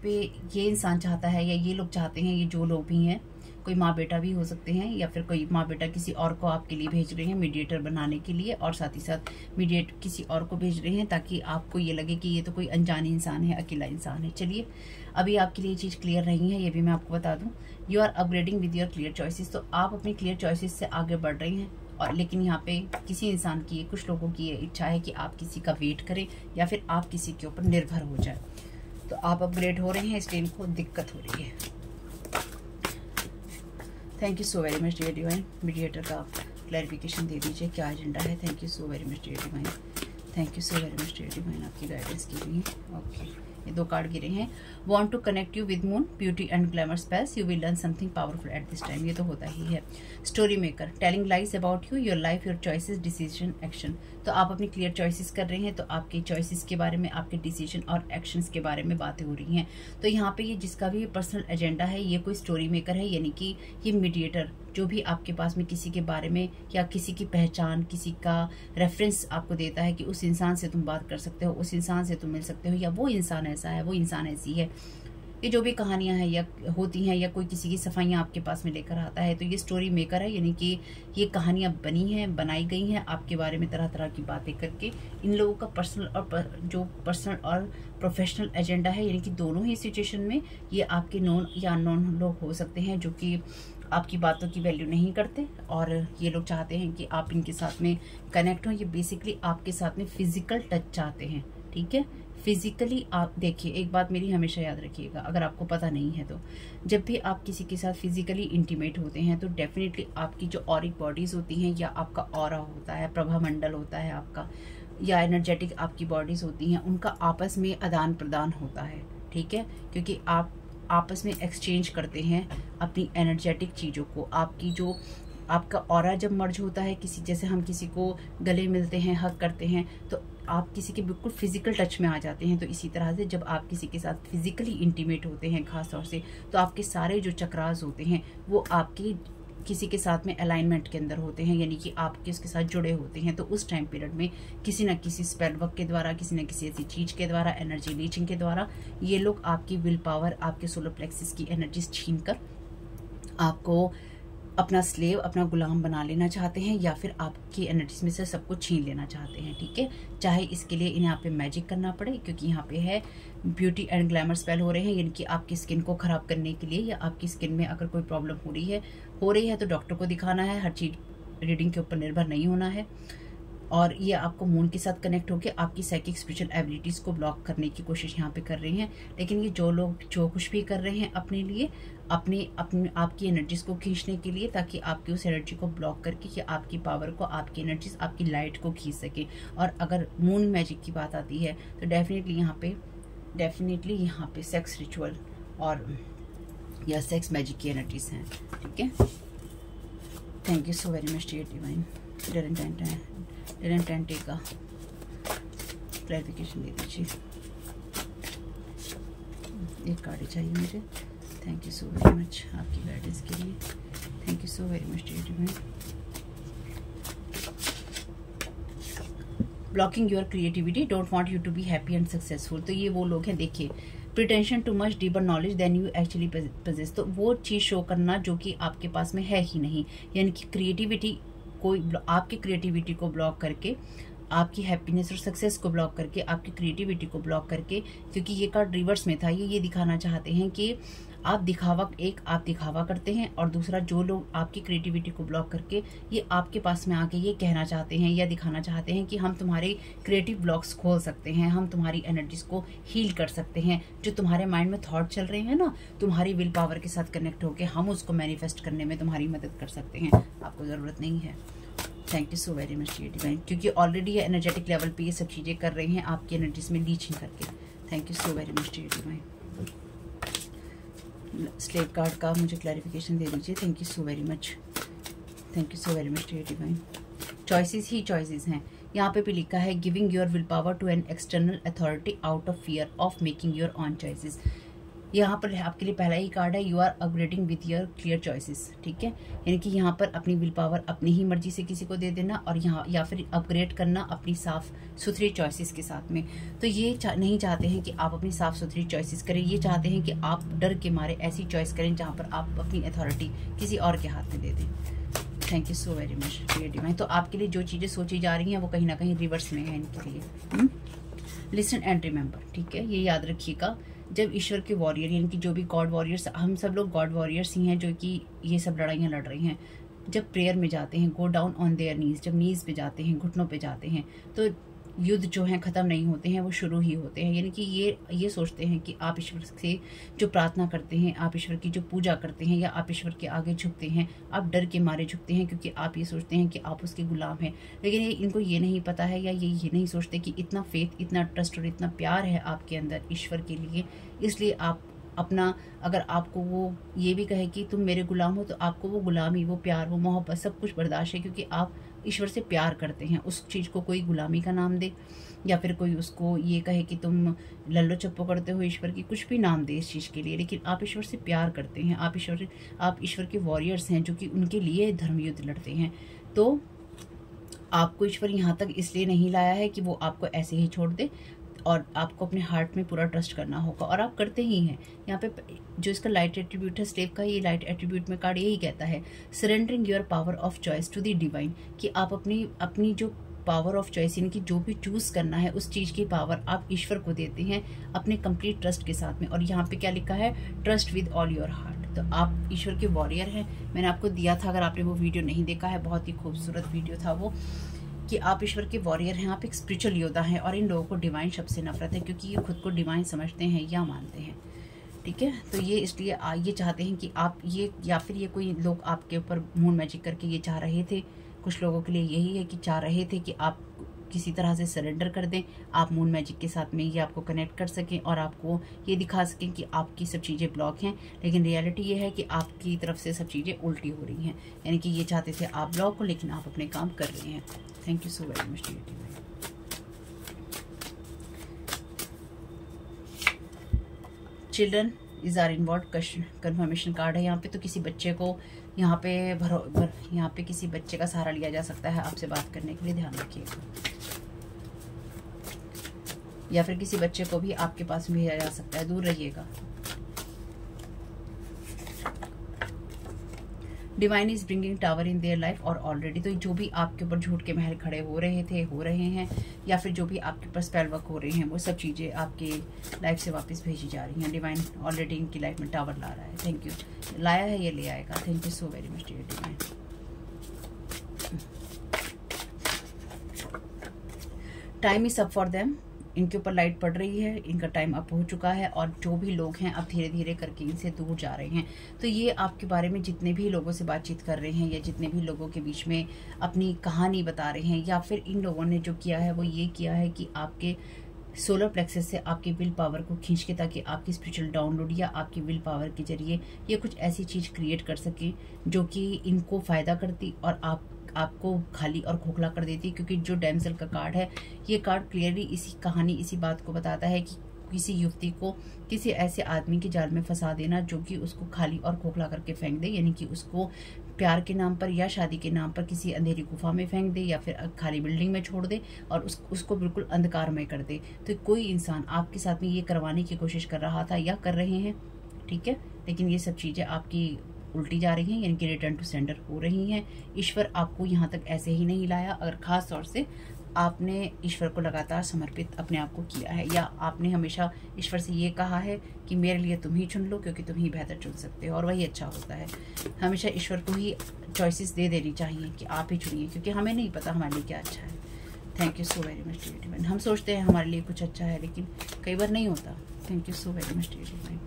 Speaker 1: पे ये इंसान चाहता है या ये लोग चाहते हैं, ये जो लोग भी हैं, कोई माँ बेटा भी हो सकते हैं या फिर कोई माँ बेटा किसी और को आपके लिए भेज रहे हैं मीडिएटर बनाने के लिए, और साथ ही साथ मीडिएट किसी और को भेज रहे हैं ताकि आपको ये लगे कि ये तो कोई अनजान इंसान है, अकेला इंसान है। चलिए, अभी आपके लिए चीज़ क्लियर नहीं है, ये भी मैं आपको बता दूं। You are upgrading with your clear choices. तो आप अपनी क्लियर चॉइसेस से आगे बढ़ रहे हैं, और लेकिन यहाँ पे किसी इंसान की, कुछ लोगों की ये इच्छा है कि आप किसी का वेट करें या फिर आप किसी के ऊपर निर्भर हो जाए। तो आप अपग्रेड हो रहे हैं, इसलिए इनको दिक्कत हो रही है। Thank you so very much dear divine. Mediator का क्लैरिफिकेशन दे दीजिए, क्या एजेंडा है। Thank you so very much dear divine, thank you so very much dear divine, आपकी गाइडेंस की लिए। ओके, ये 2 कार्ड गिरे हैं। Want to connect you with moon, beauty and glamour spells, you will learn something powerful at this time, ये तो होता ही है। Story maker, telling lies about you, your life, your choices, decision, action. तो आप अपनी क्लियर चॉइसेस कर रहे हैं, तो आपके चॉइसेस के बारे में, आपके डिसीजन और एक्शंस के बारे में बातें हो रही हैं। तो यहाँ पे ये जिसका भी पर्सनल एजेंडा है, ये कोई स्टोरी मेकर है, यानी कि ये मीडिएटर जो भी आपके पास में किसी के बारे में या किसी की पहचान, किसी का रेफरेंस आपको देता है कि उस इंसान से तुम बात कर सकते हो, उस इंसान से तुम मिल सकते हो, या वो इंसान ऐसा है, वो इंसान ऐसी है। ये जो भी कहानियां हैं या होती हैं, या कोई किसी की सफाइयां आपके पास में लेकर आता है, तो ये स्टोरी मेकर है, यानी कि ये कहानियां बनी हैं, बनाई गई हैं आपके बारे में तरह तरह की बातें करके। इन लोगों का पर्सनल और प्रोफेशनल एजेंडा है, यानी कि दोनों ही सिचुएशन में ये आपके नॉन या अननोन लोग हो सकते हैं, जो कि आपकी बातों की वैल्यू नहीं करते और ये लोग चाहते हैं कि आप इनके साथ में कनेक्ट हो। ये बेसिकली आपके साथ में फिजिकल टच चाहते हैं, ठीक है। फिजिकली आप देखिए, एक बात मेरी हमेशा याद रखिएगा, अगर आपको पता नहीं है तो जब भी आप किसी के साथ फिजिकली इंटीमेट होते हैं तो डेफिनेटली आपकी जो ऑरिक बॉडीज होती हैं, या आपका ऑरा होता है, प्रभामंडल होता है आपका, या एनर्जेटिक आपकी बॉडीज होती हैं, उनका आपस में आदान प्रदान होता है, ठीक है। क्योंकि आप आपस में एक्सचेंज करते हैं अपनी एनर्जेटिक चीज़ों को। आपकी जो आपका ऑरा जब मर्ज होता है किसी, जैसे हम किसी को गले मिलते हैं, हग करते हैं, तो आप किसी के बिल्कुल फिजिकल टच में आ जाते हैं। तो इसी तरह से जब आप किसी के साथ फिजिकली इंटीमेट होते हैं खास तौर से, तो आपके सारे जो चक्रास होते हैं वो आपकी किसी के साथ में अलाइनमेंट के अंदर होते हैं, यानी कि आप किसके साथ जुड़े होते हैं। तो उस टाइम पीरियड में किसी न किसी स्पेल वर्क के द्वारा, किसी न किसी ऐसी चीज के द्वारा, एनर्जी लीचिंग के द्वारा, ये लोग आपकी विल पावर, आपके सोलर प्लेक्सिस की एनर्जीज छीन कर आपको अपना स्लेव, अपना गुलाम बना लेना चाहते हैं, या फिर आपकी एनर्जीज में से सब कुछ छीन लेना चाहते हैं, ठीक है। चाहे इसके लिए इन्हें यहाँ पे मैजिक करना पड़े, क्योंकि यहाँ पे है ब्यूटी एंड ग्लैमर स्पेल हो रहे हैं, यानी कि आपकी स्किन को खराब करने के लिए, या आपकी स्किन में अगर कोई प्रॉब्लम हो रही है तो डॉक्टर को दिखाना है। हर चीज रीडिंग के ऊपर निर्भर नहीं होना है। और ये आपको मून के साथ कनेक्ट होकर आपकी साइकिक स्पिरिचुअल एबिलिटीज को ब्लॉक करने की कोशिश यहाँ पे कर रहे हैं। लेकिन ये जो लोग जो कुछ भी कर रहे हैं अपने लिए, अपने आपकी एनर्जीज को खींचने के लिए, ताकि आपकी उस एनर्जी को ब्लॉक करके कि आपकी पावर को, आपकी एनर्जीज, आपकी लाइट को खींच सके। और अगर मून मैजिक की बात आती है तो डेफिनेटली यहाँ पे सेक्स रिचुअल और या सेक्स मैजिक की एनर्जीज हैं, ठीक है। Thank you so very much dear divine. का क्लैरिफिकेशन दे दीजिए, एक कार्ड चाहिए मुझे। Thank you so very much आपकी गाइडेंस के लिए, thank you so very much dear divine. Blocking your creativity, don't want you to be happy and successful. तो ये वो लोग हैं, देखिए, pretension to much deeper knowledge than you actually possess. तो वो चीज शो करना जो कि आपके पास में है ही नहीं, यानी कि क्रिएटिविटी कोई आपकी क्रिएटिविटी को ब्लॉक करके, आपकी हैप्पीनेस और सक्सेस को ब्लॉक करके, आपकी क्रिएटिविटी को ब्लॉक करके, क्योंकि ये कार्ड रिवर्स में था, ये दिखाना चाहते हैं कि आप दिखावा करते हैं, और दूसरा जो लोग आपकी क्रिएटिविटी को ब्लॉक करके ये आपके पास में आके ये कहना चाहते हैं या दिखाना चाहते हैं कि हम तुम्हारे क्रिएटिव ब्लॉक्स खोल सकते हैं, हम तुम्हारी एनर्जीज को हील कर सकते हैं। जो तुम्हारे माइंड में थॉट चल रहे हैं ना, तुम्हारी विल पावर के साथ कनेक्ट होकर हम उसको मैनिफेस्ट करने में तुम्हारी मदद कर सकते हैं। आपको ज़रूरत नहीं है। Thank you so very much divine, क्योंकि ऑलरेडी ये एनर्जेटिक लेवल पे ये सब चीज़ें कर रहे हैं आपकी एनर्जीज में लीचिंग करके। Thank you so very much divine. Slate card का मुझे क्लैरिफिकेशन दे दीजिए। Thank you so very much, thank you so very much divine. Choices ही चॉइसेस हैं, यहाँ पे भी लिखा है giving your will power to an external authority out of fear of making your own choices. यहाँ पर आपके लिए पहला ही कार्ड है, you are upgrading with your clear choices, ठीक है। यानी कि यहाँ पर अपनी विल पावर अपनी ही मर्जी से किसी को दे देना, और यहाँ या फिर अपग्रेड करना अपनी साफ सुथरी चॉइसेस के साथ में। तो ये नहीं चाहते हैं कि आप अपनी साफ सुथरी चॉइसेस करें, ये चाहते हैं कि आप डर के मारे ऐसी चॉइस करें जहाँ पर आप अपनी अथॉरिटी किसी और के हाथ में दे दें। Thank you so very much dear divine. तो आपके लिए जो चीज़ें सोची जा रही हैं वो कहीं ना कहीं रिवर्स में है इनके लिए। लिसन एंड रिमेंबर, ठीक है, ये याद रखिएगा। जब ईश्वर के वॉरियर, यानी कि जो भी गॉड वॉरियर्स, हम सब लोग गॉड वॉरियर्स ही हैं जो कि ये सब लड़ाइयाँ लड़ रहे हैं, जब प्रेयर में जाते हैं, गो डाउन ऑन देयर नीज, जब नीज पे जाते हैं, घुटनों पे जाते हैं, तो युद्ध जो हैं ख़त्म नहीं होते हैं, वो शुरू ही होते हैं। यानी कि ये सोचते हैं कि आप ईश्वर से जो प्रार्थना करते हैं, आप ईश्वर की जो पूजा करते हैं, या आप ईश्वर के आगे झुकते हैं, आप डर के मारे झुकते हैं, क्योंकि आप ये सोचते हैं कि आप उसके गुलाम हैं। लेकिन इनको ये नहीं पता है, या ये नहीं सोचते कि इतना फेथ, इतना ट्रस्ट और इतना प्यार है आपके अंदर ईश्वर के लिए, इसलिए आप अपना, अगर आपको वो ये भी कहे कि तुम मेरे गुलाम हो, तो आपको वो गुलामी, वो प्यार, वो मोहब्बत सब कुछ बर्दाश्त है, क्योंकि आप ईश्वर से प्यार करते हैं। उस चीज़ को कोई गुलामी का नाम दे, या फिर कोई उसको ये कहे कि तुम लल्लो चप्पो करते हो ईश्वर की, कुछ भी नाम दे इस चीज़ के लिए, लेकिन आप ईश्वर से प्यार करते हैं। आप ईश्वर के वॉरियर्स हैं, जो कि उनके लिए धर्म युद्ध लड़ते हैं। तो आपको ईश्वर यहाँ तक इसलिए नहीं लाया है कि वो आपको ऐसे ही छोड़ दे, और आपको अपने हार्ट में पूरा ट्रस्ट करना होगा, और आप करते ही हैं। यहाँ पे जो इसका लाइट एट्रीब्यूट है स्लेव का, ये लाइट एट्रीब्यूट में कार्ड यही कहता है, surrendering your power of choice to the divine, कि आप अपनी जो पावर ऑफ चॉइस, यानी कि जो भी चूज करना है उस चीज की पावर आप ईश्वर को देते हैं अपने कंप्लीट ट्रस्ट के साथ में। और यहाँ पे क्या लिखा है, trust with all your heart. तो आप ईश्वर के वॉरियर हैं। मैंने आपको दिया था, अगर आपने वो वीडियो नहीं देखा है, बहुत ही खूबसूरत वीडियो था वो, कि आप ईश्वर के वॉरियर हैं, आप एक स्पिरिचुअल योद्धा हैं। और इन लोगों को डिवाइन शब्द से नफरत है, क्योंकि ये खुद को डिवाइन समझते हैं या मानते हैं। ठीक है, तो ये इसलिए ये चाहते हैं कि आप ये, या फिर ये कोई लोग आपके ऊपर मून मैजिक करके ये चाह रहे थे, कुछ लोगों के लिए यही है कि चाह रहे थे कि आप किसी तरह से सरेंडर कर दें, आप मून मैजिक के साथ में ये आपको कनेक्ट कर सकें और आपको ये दिखा सकें कि आपकी सब चीज़ें ब्लॉक हैं। लेकिन रियलिटी ये है कि आपकी तरफ से सब चीज़ें उल्टी हो रही हैं। यानी कि ये चाहते थे आप ब्लॉक हो, लेकिन आप अपने काम कर रहे हैं। Thank you so very much. Children is are involve, confirmation card है यहाँ पे। तो किसी बच्चे को यहाँ पे किसी बच्चे का सहारा लिया जा सकता है आपसे बात करने के लिए, ध्यान रखिएगा। या फिर किसी बच्चे को भी आपके पास भेजा जा सकता है, दूर रहिएगा। Divine is bringing tower in their life और ऑलरेडी, तो जो भी आपके ऊपर झूठ के महल खड़े हो रहे थे, हो रहे हैं, या फिर जो भी आपके ऊपर स्पेल वर्क हो रहे हैं, वो सब चीज़ें आपके लाइफ से वापस भेजी जा रही हैं। डिवाइन ऑलरेडी इनकी लाइफ में टावर ला रहा है। थैंक यू, लाया है, ये ले आएगा। Thank you so very much dear divine. Time is up for them, इनके ऊपर लाइट पड़ रही है, इनका टाइम अप हो चुका है, और जो भी लोग हैं अब धीरे धीरे करके इनसे दूर जा रहे हैं। तो ये आपके बारे में जितने भी लोगों से बातचीत कर रहे हैं, या जितने भी लोगों के बीच में अपनी कहानी बता रहे हैं, या फिर इन लोगों ने जो किया है वो ये किया है कि आपके सोलर प्लेक्सस से आपकी विल पावर को खींच के, ताकि आपकी स्पिरिचुअल डाउनलोड या आपकी विल पावर के जरिए ये कुछ ऐसी चीज़ क्रिएट कर सके जो कि इनको फ़ायदा करती और आपको खाली और खोखला कर देती। क्योंकि जो डैमसेल का कार्ड है, ये कार्ड क्लियरली इसी बात को बताता है कि किसी युवती को किसी ऐसे आदमी के जाल में फंसा देना जो कि उसको खाली और खोखला करके फेंक दे, यानी कि उसको प्यार के नाम पर या शादी के नाम पर किसी अंधेरी गुफा में फेंक दे, या फिर खाली बिल्डिंग में छोड़ दे और उसको बिल्कुल अंधकारमय कर दे। तो कोई इंसान आपके साथ में ये करवाने की कोशिश कर रहा था या कर रहे हैं, ठीक है, लेकिन ये सब चीज़ें आपकी उल्टी जा रही हैं, यानी कि रिटर्न टू सेंडर हो रही हैं। ईश्वर आपको यहाँ तक ऐसे ही नहीं लाया, अगर खास तौर से आपने ईश्वर को लगातार समर्पित अपने आप को किया है, या आपने हमेशा ईश्वर से ये कहा है कि मेरे लिए तुम ही चुन लो, क्योंकि तुम ही बेहतर चुन सकते हो और वही अच्छा होता है। हमेशा ईश्वर को ही चॉइसेस दे देनी चाहिए कि आप ही चुनिए, क्योंकि हमें नहीं पता हमारे लिए क्या अच्छा है। Thank you so very much dear divine. हम सोचते हैं हमारे लिए कुछ अच्छा है, लेकिन कई बार नहीं होता। Thank you so very much dear divine.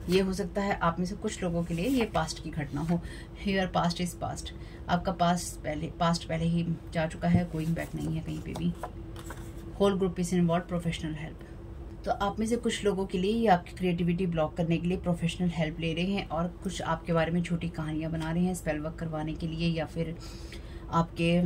Speaker 1: ये हो सकता है आप में से कुछ लोगों के लिए ये पास्ट की घटना हो। योर पास्ट इज पास्ट, आपका पास्ट पहले ही जा चुका है, गोइंग बैक नहीं है कहीं पे भी। Whole group is involve, professional help. तो आप में से कुछ लोगों के लिए ये आपकी क्रिएटिविटी ब्लॉक करने के लिए प्रोफेशनल हेल्प ले रहे हैं, और कुछ आपके बारे में छोटी कहानियाँ बना रहे हैं स्पेल वर्क करवाने के लिए, या फिर आपके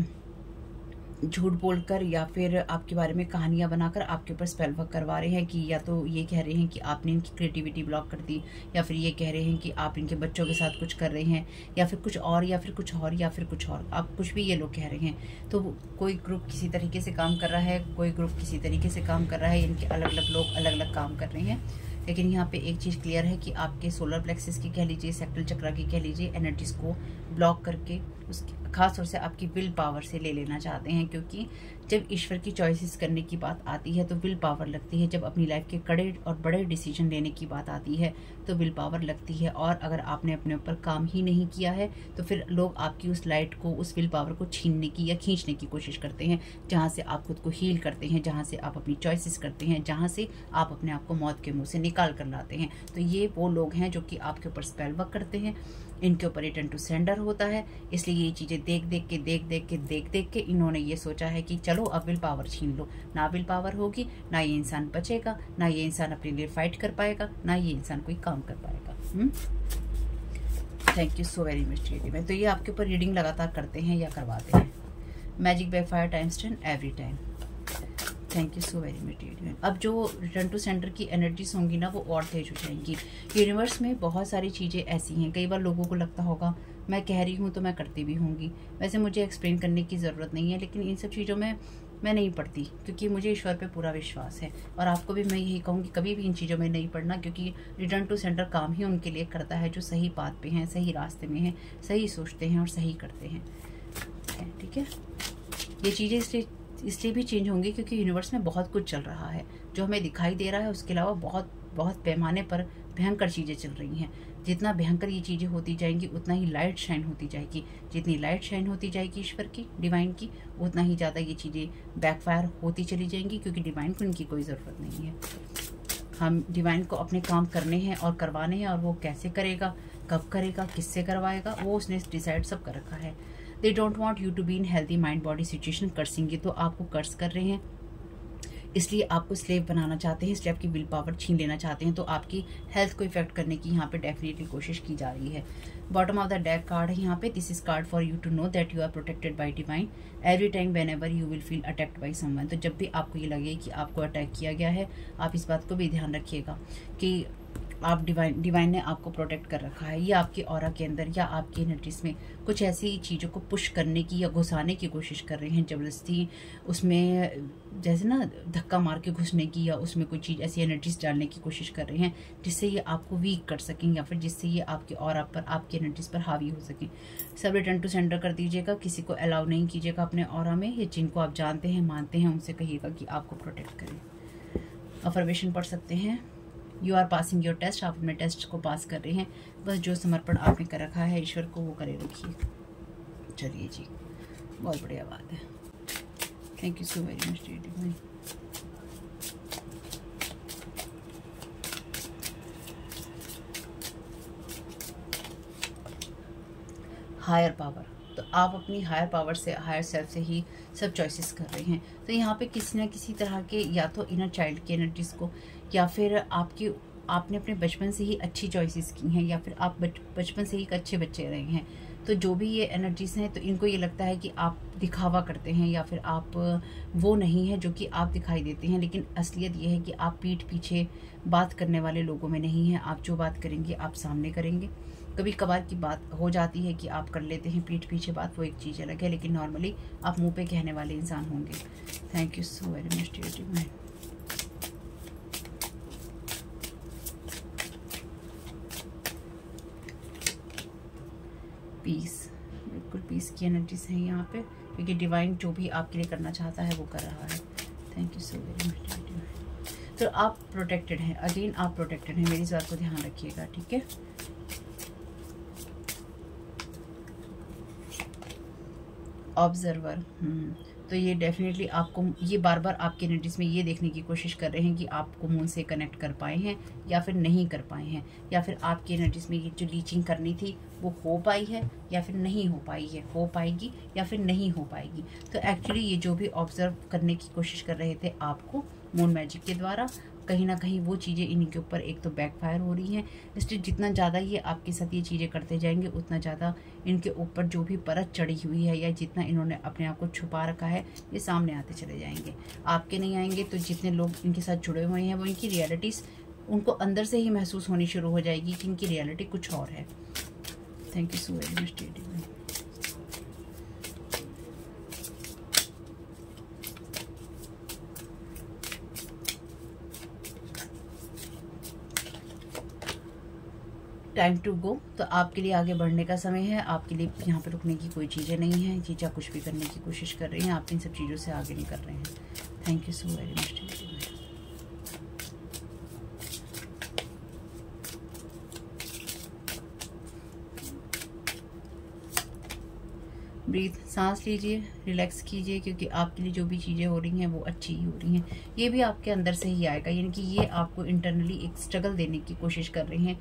Speaker 1: झूठ बोलकर या फिर आपके बारे में कहानियां बनाकर आपके ऊपर स्पेल वर्क करवा रहे हैं। कि या तो ये कह रहे हैं कि आपने इनकी क्रिएटिविटी ब्लॉक कर दी, या फिर ये कह रहे हैं कि आप इनके बच्चों के साथ कुछ कर रहे हैं, या फिर कुछ और, या फिर कुछ और, या फिर कुछ और, आप कुछ भी ये लोग कह रहे हैं। तो कोई ग्रुप किसी तरीके से काम कर रहा है, कोई ग्रुप किसी तरीके से काम कर रहा है, इनके अलग अलग लोग अलग अलग काम कर रहे हैं। लेकिन यहाँ पे एक चीज़ क्लियर है कि आपके सोलर प्लेक्सस की कह लीजिए, सेक्टल चक्रा की कह लीजिए, एनर्जीज को ब्लॉक करके उसकी खास तौर से आपकी विल पावर से ले लेना चाहते हैं। क्योंकि जब ईश्वर की चॉइसेस करने की बात आती है तो विल पावर लगती है। जब अपनी लाइफ के कड़े और बड़े डिसीजन लेने की बात आती है तो विल पावर लगती है। और अगर आपने अपने ऊपर काम ही नहीं किया है तो फिर लोग आपकी उस लाइट को, उस विल पावर को छीनने की या खींचने की कोशिश करते हैं, जहाँ से आप खुद को हील करते हैं, जहाँ से आप अपनी चॉइसेस करते हैं, जहाँ से आप अपने आप को मौत के मुंह से निकाल कर लाते हैं। तो ये वो लोग हैं जो कि आपके ऊपर स्पेल वर्क करते हैं, इनके ऊपर रिटर्न टू सेंडर होता है। इसलिए ये चीज़ें देख देख के इन्होंने ये सोचा है कि चलो अब विल पावर छीन लो। ना विल पावर होगी, ना ये इंसान बचेगा, ना ये इंसान अपने लिए फाइट कर पाएगा, ना ये इंसान कोई काम कर पाएगा। Thank you so very much. तो ये आपके ऊपर रीडिंग लगातार करते हैं या करवाते हैं। Magic backfire times 10 every time. Thank you so very much. अब जो रिटर्न टू सेंटर की एनर्जीज होंगी ना वो और तेज हो जाएंगी। यूनिवर्स में बहुत सारी चीज़ें ऐसी हैं, कई बार लोगों को लगता होगा मैं कह रही हूँ तो मैं करती भी होंगी। वैसे मुझे एक्सप्लेन करने की ज़रूरत नहीं है, लेकिन इन सब चीज़ों में मैं नहीं पढ़ती क्योंकि मुझे ईश्वर पे पूरा विश्वास है। और आपको भी मैं यही कहूँगी कभी भी इन चीज़ों में नहीं पढ़ना, क्योंकि रिटर्न टू सेंटर काम ही उनके लिए करता है जो सही बात पे हैं, सही रास्ते में हैं, सही सोचते हैं और सही करते हैं। ठीक है, ये चीज़ें इसलिए भी चेंज होंगी क्योंकि यूनिवर्स में बहुत कुछ चल रहा है जो हमें दिखाई दे रहा है, उसके अलावा बहुत पैमाने पर भयंकर चीज़ें चल रही हैं। जितना भयंकर ये चीज़ें होती जाएंगी उतना ही लाइट शाइन होती जाएगी। जितनी लाइट शाइन होती जाएगी ईश्वर की, डिवाइन की, उतना ही ज़्यादा ये चीज़ें बैकफायर होती चली जाएंगी, क्योंकि डिवाइन को इनकी कोई ज़रूरत नहीं है। हम डिवाइन को अपने काम करने हैं और करवाने हैं, और वो कैसे करेगा, कब करेगा, किससे करवाएगा, वो उसने डिसाइड सब कर रखा है। They don't want you to be in healthy mind body situation. Cursing, तो आपको कर्स कर रहे हैं, इसलिए आपको स्लेव बनाना चाहते हैं, इसलिए आपकी विल पावर छीन लेना चाहते हैं। तो आपकी हेल्थ को इफेक्ट करने की यहाँ पे डेफिनेटली कोशिश की जा रही है। Bottom of the deck card है यहाँ पे, this is card for you to know that you are protected by divine every time whenever you will feel attacked by someone. तो जब भी आपको ये लगे कि आपको अटैक किया गया है, आप इस बात को भी ध्यान रखिएगा कि आप डिवाइन ने आपको प्रोटेक्ट कर रखा है। ये आपके ऑरा के अंदर या आपकी एनर्जीज में कुछ ऐसी चीज़ों को पुश करने की या घुसाने की कोशिश कर रहे हैं, जबरदस्ती उसमें जैसे ना धक्का मार के घुसने की, या उसमें कोई चीज़ ऐसी एनर्जीज डालने की कोशिश कर रहे हैं जिससे ये आपको वीक कर सकें, या फिर जिससे ये आपके ऑरा पर, आपकी एनर्जीज पर हावी हो सकें। सब रिटर्न टू सेंटर कर दीजिएगा, किसी को अलाउ नहीं कीजिएगा अपने ऑरा में। ये जिनको आप जानते हैं, मानते हैं, उनसे कहिएगा कि आपको प्रोटेक्ट करें। अफर्मेशन पढ़ सकते हैं। You are passing your test, आप अपने टेस्ट को पास कर रहे हैं। बस जो समर्पण आपने कर रखा है ईश्वर को, वो करे रखिए। चलिए जी, बहुत बढ़िया बात है। Thank you so very much divine. Higher power, तो आप अपनी हायर पावर से, हायर सेल्फ से ही सब चॉइसेस कर रहे हैं। तो यहाँ पे किसी न किसी तरह के या तो इनर चाइल्ड की एनर्जीज को, या फिर आपने अपने बचपन से ही अच्छी चॉइसेस की हैं, या फिर आप बचपन से ही एक अच्छे बच्चे रहे हैं। तो जो भी ये एनर्जीज हैं, तो इनको ये लगता है कि आप दिखावा करते हैं, या फिर आप वो नहीं है जो कि आप दिखाई देते हैं। लेकिन असलियत ये है कि आप पीठ पीछे बात करने वाले लोगों में नहीं हैं। आप जो बात करेंगे आप सामने करेंगे। कभी कभार की बात हो जाती है कि आप कर लेते हैं पीठ पीछे बात, वो एक चीज़ अलग है, लेकिन नॉर्मली आप मुंह पे कहने वाले इंसान होंगे। Thank you so very much dear divine. Peace, बिल्कुल पीस की एनर्जीज हैं यहाँ पे, क्योंकि डिवाइन जो भी आपके लिए करना चाहता है वो कर रहा है। Thank you so very much divine. तो आप प्रोटेक्टेड हैं, अगेन आप प्रोटेक्टेड हैं, मेरी इस बात को ध्यान रखिएगा, ठीक है। ऑब्जर्वर, तो ये डेफिनेटली आपको, ये बार बार आपकी एनर्जीज में ये देखने की कोशिश कर रहे हैं कि आपको मून से कनेक्ट कर पाए हैं या फिर नहीं कर पाए हैं, या फिर आपकी एनर्जीज में ये जो लीचिंग करनी थी वो हो पाई है या फिर नहीं हो पाई है, हो पाएगी या फिर नहीं हो पाएगी। तो एक्चुअली ये जो भी ऑब्जर्व करने की कोशिश कर रहे थे आपको मून मैजिक के द्वारा, कहीं ना कहीं वो चीज़ें इनके ऊपर एक तो बैकफायर हो रही हैं। इसलिए जितना ज़्यादा ये आपके साथ ये चीज़ें करते जाएंगे, उतना ज़्यादा इनके ऊपर जो भी परत चढ़ी हुई है, या जितना इन्होंने अपने आप को छुपा रखा है, ये सामने आते चले जाएंगे। आपके नहीं आएंगे तो जितने लोग इनके साथ जुड़े हुए हैं, वो इनकी रियलिटीज़ उनको अंदर से ही महसूस होनी शुरू हो जाएगी कि इनकी रियलिटी कुछ और है। Thank you so very much dear divine. Time to go. तो आपके लिए आगे बढ़ने का समय है, आपके लिए यहाँ पे रुकने की कोई चीज़ें नहीं है। चीज़ें कुछ भी करने की कोशिश कर रही हैं, आप इन सब चीज़ों से आगे नहीं कर रहे हैं। Thank you so very much. Breathe, सांस लीजिए, रिलैक्स कीजिए, क्योंकि आपके लिए जो भी चीज़ें हो रही हैं वो अच्छी ही हो रही हैं। ये भी आपके अंदर से ही आएगा, यानी कि ये आपको इंटरनली एक स्ट्रगल देने की कोशिश कर रही हैं,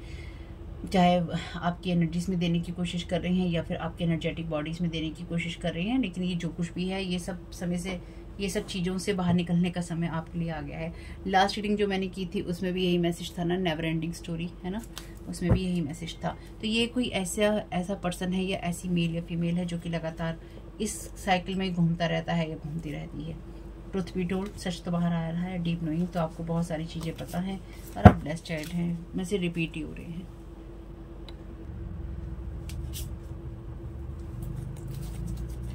Speaker 1: चाहे आपकी एनर्जीज में देने की कोशिश कर रही हैं या फिर आपके एनर्जेटिक बॉडीज़ में देने की कोशिश कर रही हैं। लेकिन ये जो कुछ भी है, ये सब समय से, ये सब चीज़ों से बाहर निकलने का समय आपके लिए आ गया है। लास्ट रीडिंग जो मैंने की थी उसमें भी यही मैसेज था ना, नेवर एंडिंग स्टोरी, है ना, उसमें भी यही मैसेज था। तो ये कोई ऐसा पर्सन है या ऐसी मेल या फीमेल है जो कि लगातार इस साइकिल में घूमता रहता है या घूमती रहती है। ट्रुथ बी टोल्ड, सच तो बाहर आ रहा है। डीप नोइंग, तो आपको बहुत सारी चीज़ें पता हैं और आप ब्लेस्ड चाइल्ड हैं, में से रिपीट ही हो रहे हैं।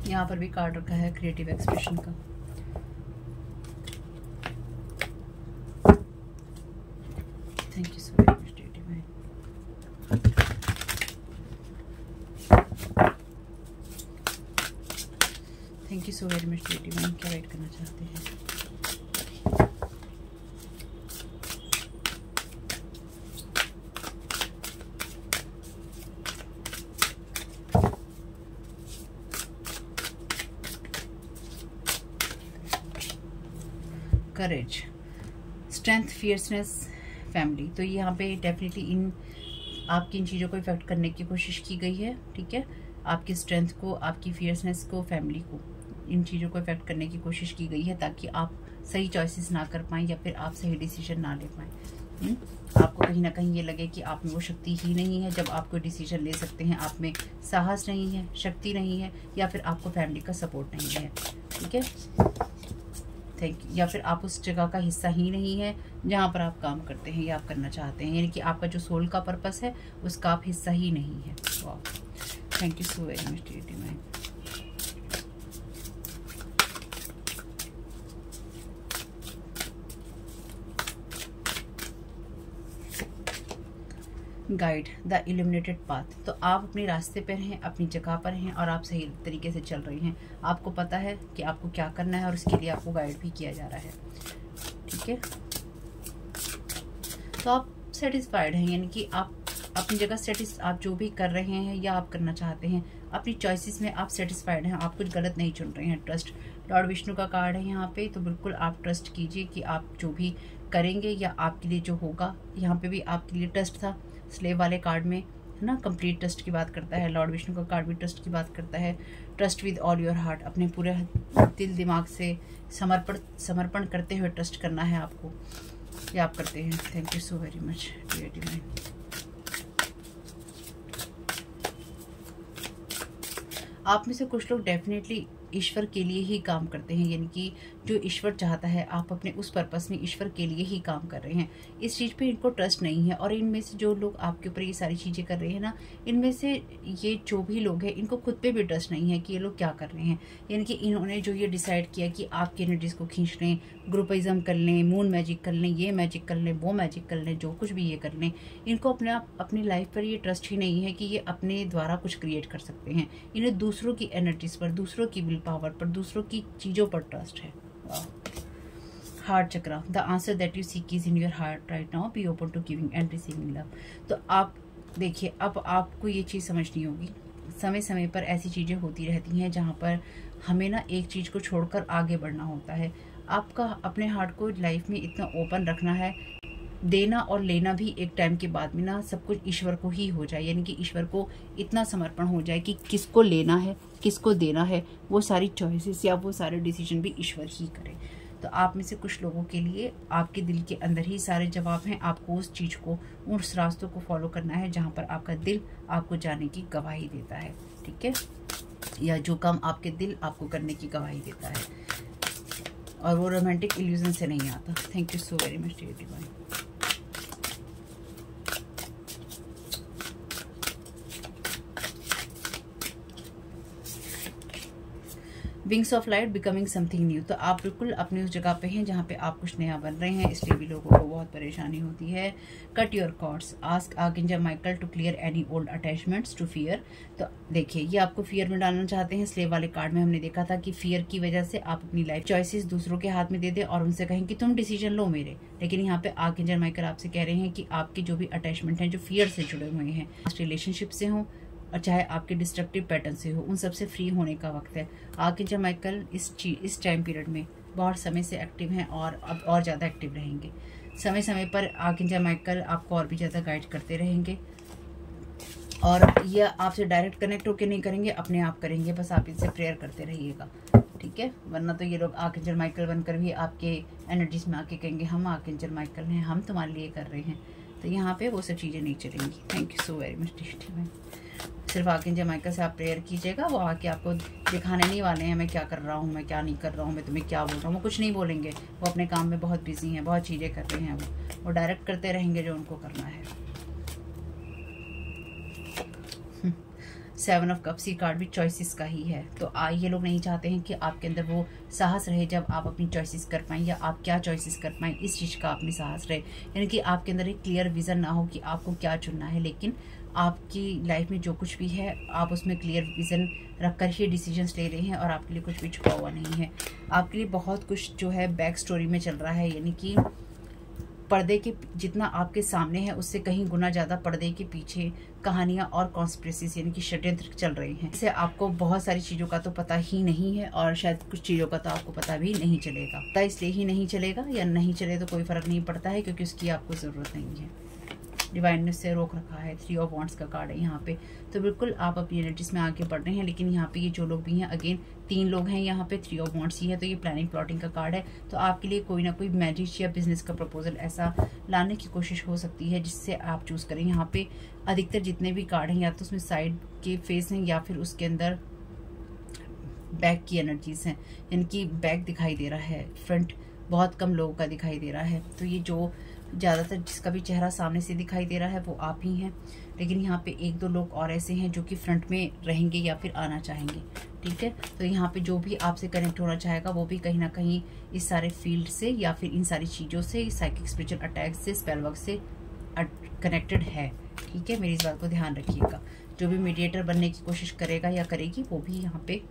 Speaker 1: यहाँ पर भी कार्ड रखा है क्रिएटिव एक्सप्रेशन का। Thank you so very much divine. Thank you so very much divine. क्या राइट करना चाहते हैं? करेज, स्ट्रेंथ, फियर्सनेस, फैमिली। तो यहाँ पे डेफिनेटली आपकी इन चीज़ों को इफेक्ट करने की कोशिश की गई है। ठीक है, आपकी स्ट्रेंथ को, आपकी फियर्सनेस को, फैमिली को, इन चीज़ों को इफेक्ट करने की कोशिश की गई है ताकि आप सही चॉइसेस ना कर पाएँ या फिर आप सही डिसीजन ना ले पाएँ। आपको कहीं ना कहीं ये लगे कि आप में वो शक्ति ही नहीं है जब आप कोई डिसीजन ले सकते हैं, आप में साहस नहीं है, शक्ति नहीं है, या फिर आपको फैमिली का सपोर्ट नहीं है। ठीक है, थैंक यू। या फिर आप उस जगह का हिस्सा ही नहीं है जहाँ पर आप काम करते हैं या आप करना चाहते हैं, यानी कि आपका जो सोल का पर्पस है उसका आप हिस्सा ही नहीं है। वाह, thank you so very much divine. Guide, the illuminated path. तो आप अपने रास्ते पर हैं, अपनी जगह पर हैं और आप सही तरीके से चल रही हैं। आपको पता है कि आपको क्या करना है और उसके लिए आपको गाइड भी किया जा रहा है। ठीक है, तो आप सेटिस्फाइड हैं, यानी कि आप अपनी जगह आप जो भी कर रहे हैं या आप करना चाहते हैं, अपनी चॉइसेस में आप सेटिस्फाइड हैं, आप कुछ गलत नहीं चुन रहे हैं। ट्रस्ट, लॉर्ड विष्णु का कार्ड है यहाँ पे, तो बिल्कुल आप ट्रस्ट कीजिए कि आप जो भी करेंगे या आपके लिए जो होगा, यहाँ पे भी आपके लिए ट्रस्ट था। स्लेव वाले कार्ड में, है ना, कंप्लीट ट्रस्ट की बात करता है। लॉर्ड विष्णु का कार्ड भी ट्रस्ट की बात करता है। Trust with all your heart, अपने पूरे दिल दिमाग से समर्पण करते हुए ट्रस्ट करना है आपको, ये आप करते हैं। Thank you so very much dear divine. आप में से कुछ लोग डेफिनेटली ईश्वर के लिए ही काम करते हैं, यानी कि जो ईश्वर चाहता है आप अपने उस पर्पस में ईश्वर के लिए ही काम कर रहे हैं। इस चीज़ पे इनको ट्रस्ट नहीं है। और इनमें से जो लोग आपके ऊपर ये सारी चीज़ें कर रहे हैं ना, इनमें से ये जो भी लोग हैं इनको खुद पे भी ट्रस्ट नहीं है कि ये लोग क्या कर रहे हैं। यानी कि इन्होंने जो ये डिसाइड किया कि आपकी एनर्जीज को खींच लें, ग्रुपिज्म कर लें, मून मैजिक कर लें, ये मैजिक कर लें, वो मैजिक कर लें, जो कुछ भी ये कर लें, इनको अपनी लाइफ पर ये ट्रस्ट ही नहीं है कि ये अपने द्वारा कुछ क्रिएट कर सकते हैं। इन्हें दूसरों की एनर्जीज पर, दूसरों की विल पावर पर, दूसरों की चीज़ों पर ट्रस्ट है। Heart chakra, the answer that you seek is in your heart right now, be open to giving and receiving love. तो आप देखिए, अब आपको ये चीज़ समझनी होगी, समय समय पर ऐसी चीज़ें होती रहती हैं जहाँ पर हमें ना एक चीज़ को छोड़कर आगे बढ़ना होता है। आपका अपने हार्ट को लाइफ में इतना ओपन रखना है, देना और लेना भी एक टाइम के बाद में ना सब कुछ ईश्वर को ही हो जाए, यानी कि ईश्वर को इतना समर्पण हो जाए कि किसको लेना है, किसको देना है, वो सारी चॉइसेस या वो सारे डिसीजन भी ईश्वर ही करे। तो आप में से कुछ लोगों के लिए आपके दिल के अंदर ही सारे जवाब हैं। आपको उस चीज़ को, उस रास्तों को फॉलो करना है जहाँ पर आपका दिल आपको जाने की गवाही देता है। ठीक है, या जो काम आपके दिल आपको करने की गवाही देता है, और वो रोमांटिक इल्यूजन से नहीं आता। Thank you so very much dear divine. Wings of light becoming something new. तो आप बिल्कुल अपनी उस जगह पे हैं जहाँ पे आप कुछ नया बन रहे हैं, इसलिए भी लोगों को बहुत परेशानी होती है। Cut your cords, ask archangel Michael to clear any old attachments to fear. तो देखिए ये आपको फियर में डालना चाहते हैं। स्लेव वाले कार्ड में हमने देखा था कि फियर की वजह से आप अपनी लाइफ चॉइसेस दूसरों के हाथ में दे दें और उनसे कहें कि तुम डिसीजन लो मेरे। लेकिन यहाँ पे आर्कएंजल माइकल आपसे कह रहे हैं कि आपके जो भी अटैचमेंट हैं जो फियर से जुड़े हुए हैं, रिलेशनशिप से हों और चाहे आपके डिस्ट्रक्टिव पैटर्न से हो, उन सब से फ्री होने का वक्त है। आर्कएंजल माइकल इस टाइम पीरियड में बहुत समय से एक्टिव हैं और अब और ज़्यादा एक्टिव रहेंगे। समय समय पर आर्कएंजल माइकल आपको और भी ज़्यादा गाइड करते रहेंगे और ये आपसे डायरेक्ट कनेक्ट होकर नहीं करेंगे, अपने आप करेंगे। बस आप इनसे प्रेयर करते रहिएगा, ठीक है। वरना तो ये लोग आर्कएंजल माइकल बनकर भी आपके एनर्जीज में आके कहेंगे हम आर्कएंजल माइकल हैं, हम तुम्हारे लिए कर रहे हैं। तो यहाँ पे वो सब चीज़ें नहीं चलेंगी। Thank you so very much टिश्टी मैम। सिर्फ आर्कएंजल माइकल से आप प्रेयर कीजिएगा, वो आके आपको दिखाने नहीं वाले हैं मैं क्या कर रहा हूँ, मैं क्या नहीं कर रहा हूँ, मैं तुम्हें क्या बोल रहा हूँ। वो कुछ नहीं बोलेंगे, वो अपने काम में बहुत बिजी हैं, बहुत चीज़ें कर रहे हैं। वो डायरेक्ट करते रहेंगे जो उनको करना है। 7 ऑफ कप्स, ये कार्ड भी चॉइसेस का ही है। तो ये लोग नहीं चाहते हैं कि आपके अंदर वो साहस रहे जब आप अपनी चॉइसेस कर पाएँ या आप क्या चॉइसेस कर पाएँ, इस चीज़ का अपनी साहस रहे। यानी कि आपके अंदर एक क्लियर विजन ना हो कि आपको क्या चुनना है, लेकिन आपकी लाइफ में जो कुछ भी है आप उसमें क्लियर विजन रखकर ही डिसीजंस ले रहे हैं और आपके लिए कुछ भी छुपा हुआ नहीं है। आपके लिए बहुत कुछ जो है बैक स्टोरी में चल रहा है, यानी कि पर्दे के जितना आपके सामने है उससे कहीं गुना ज़्यादा पर्दे के पीछे कहानियाँ और कॉन्स्पिरेसीज यानी कि षड्यंत्र चल रहे हैं। इससे आपको बहुत सारी चीज़ों का तो पता ही नहीं है और शायद कुछ चीज़ों का तो आपको पता भी नहीं चलेगा। पता इसलिए ही नहीं चलेगा या नहीं चले तो कोई फ़र्क नहीं पड़ता है, क्योंकि उसकी आपको ज़रूरत नहीं है। डिवाइन ने उससे रोक रखा है। 3 ऑफ वॉन्ड्स का कार्ड है यहाँ पे। तो बिल्कुल आप अपनी एनर्जीज में आगे बढ़ रहे हैं, लेकिन यहाँ पे ये जो लोग भी हैं, अगेन 3 लोग हैं यहाँ पे, 3 ऑफ वॉन्ड्स ही है। तो ये प्लानिंग प्लॉटिंग का कार्ड है। तो आपके लिए कोई ना कोई मैरिज या बिजनेस का प्रपोजल ऐसा लाने की कोशिश हो सकती है जिससे आप चूज करें। यहाँ पे अधिकतर जितने भी कार्ड हैं या तो उसमें साइड के फेस हैं या फिर उसके अंदर बैक की एनर्जीज हैं, यानी कि बैक दिखाई दे रहा है, फ्रंट बहुत कम लोगों का दिखाई दे रहा है। तो ये जो ज़्यादातर जिसका भी चेहरा सामने से दिखाई दे रहा है वो आप ही हैं। लेकिन यहाँ पे 1-2 लोग और ऐसे हैं जो कि फ्रंट में रहेंगे या फिर आना चाहेंगे, ठीक है। तो यहाँ पे जो भी आपसे कनेक्ट होना चाहेगा वो भी कहीं ना कहीं इस सारे फील्ड से या फिर इन सारी चीज़ों से, साइकिक स्पिरिचुअल अटैक से, स्पेल वर्क से कनेक्टेड है, ठीक है। मेरी इस बात को ध्यान रखिएगा। जो भी मीडिएटर बनने की कोशिश करेगा या करेगी वो भी यहाँ पे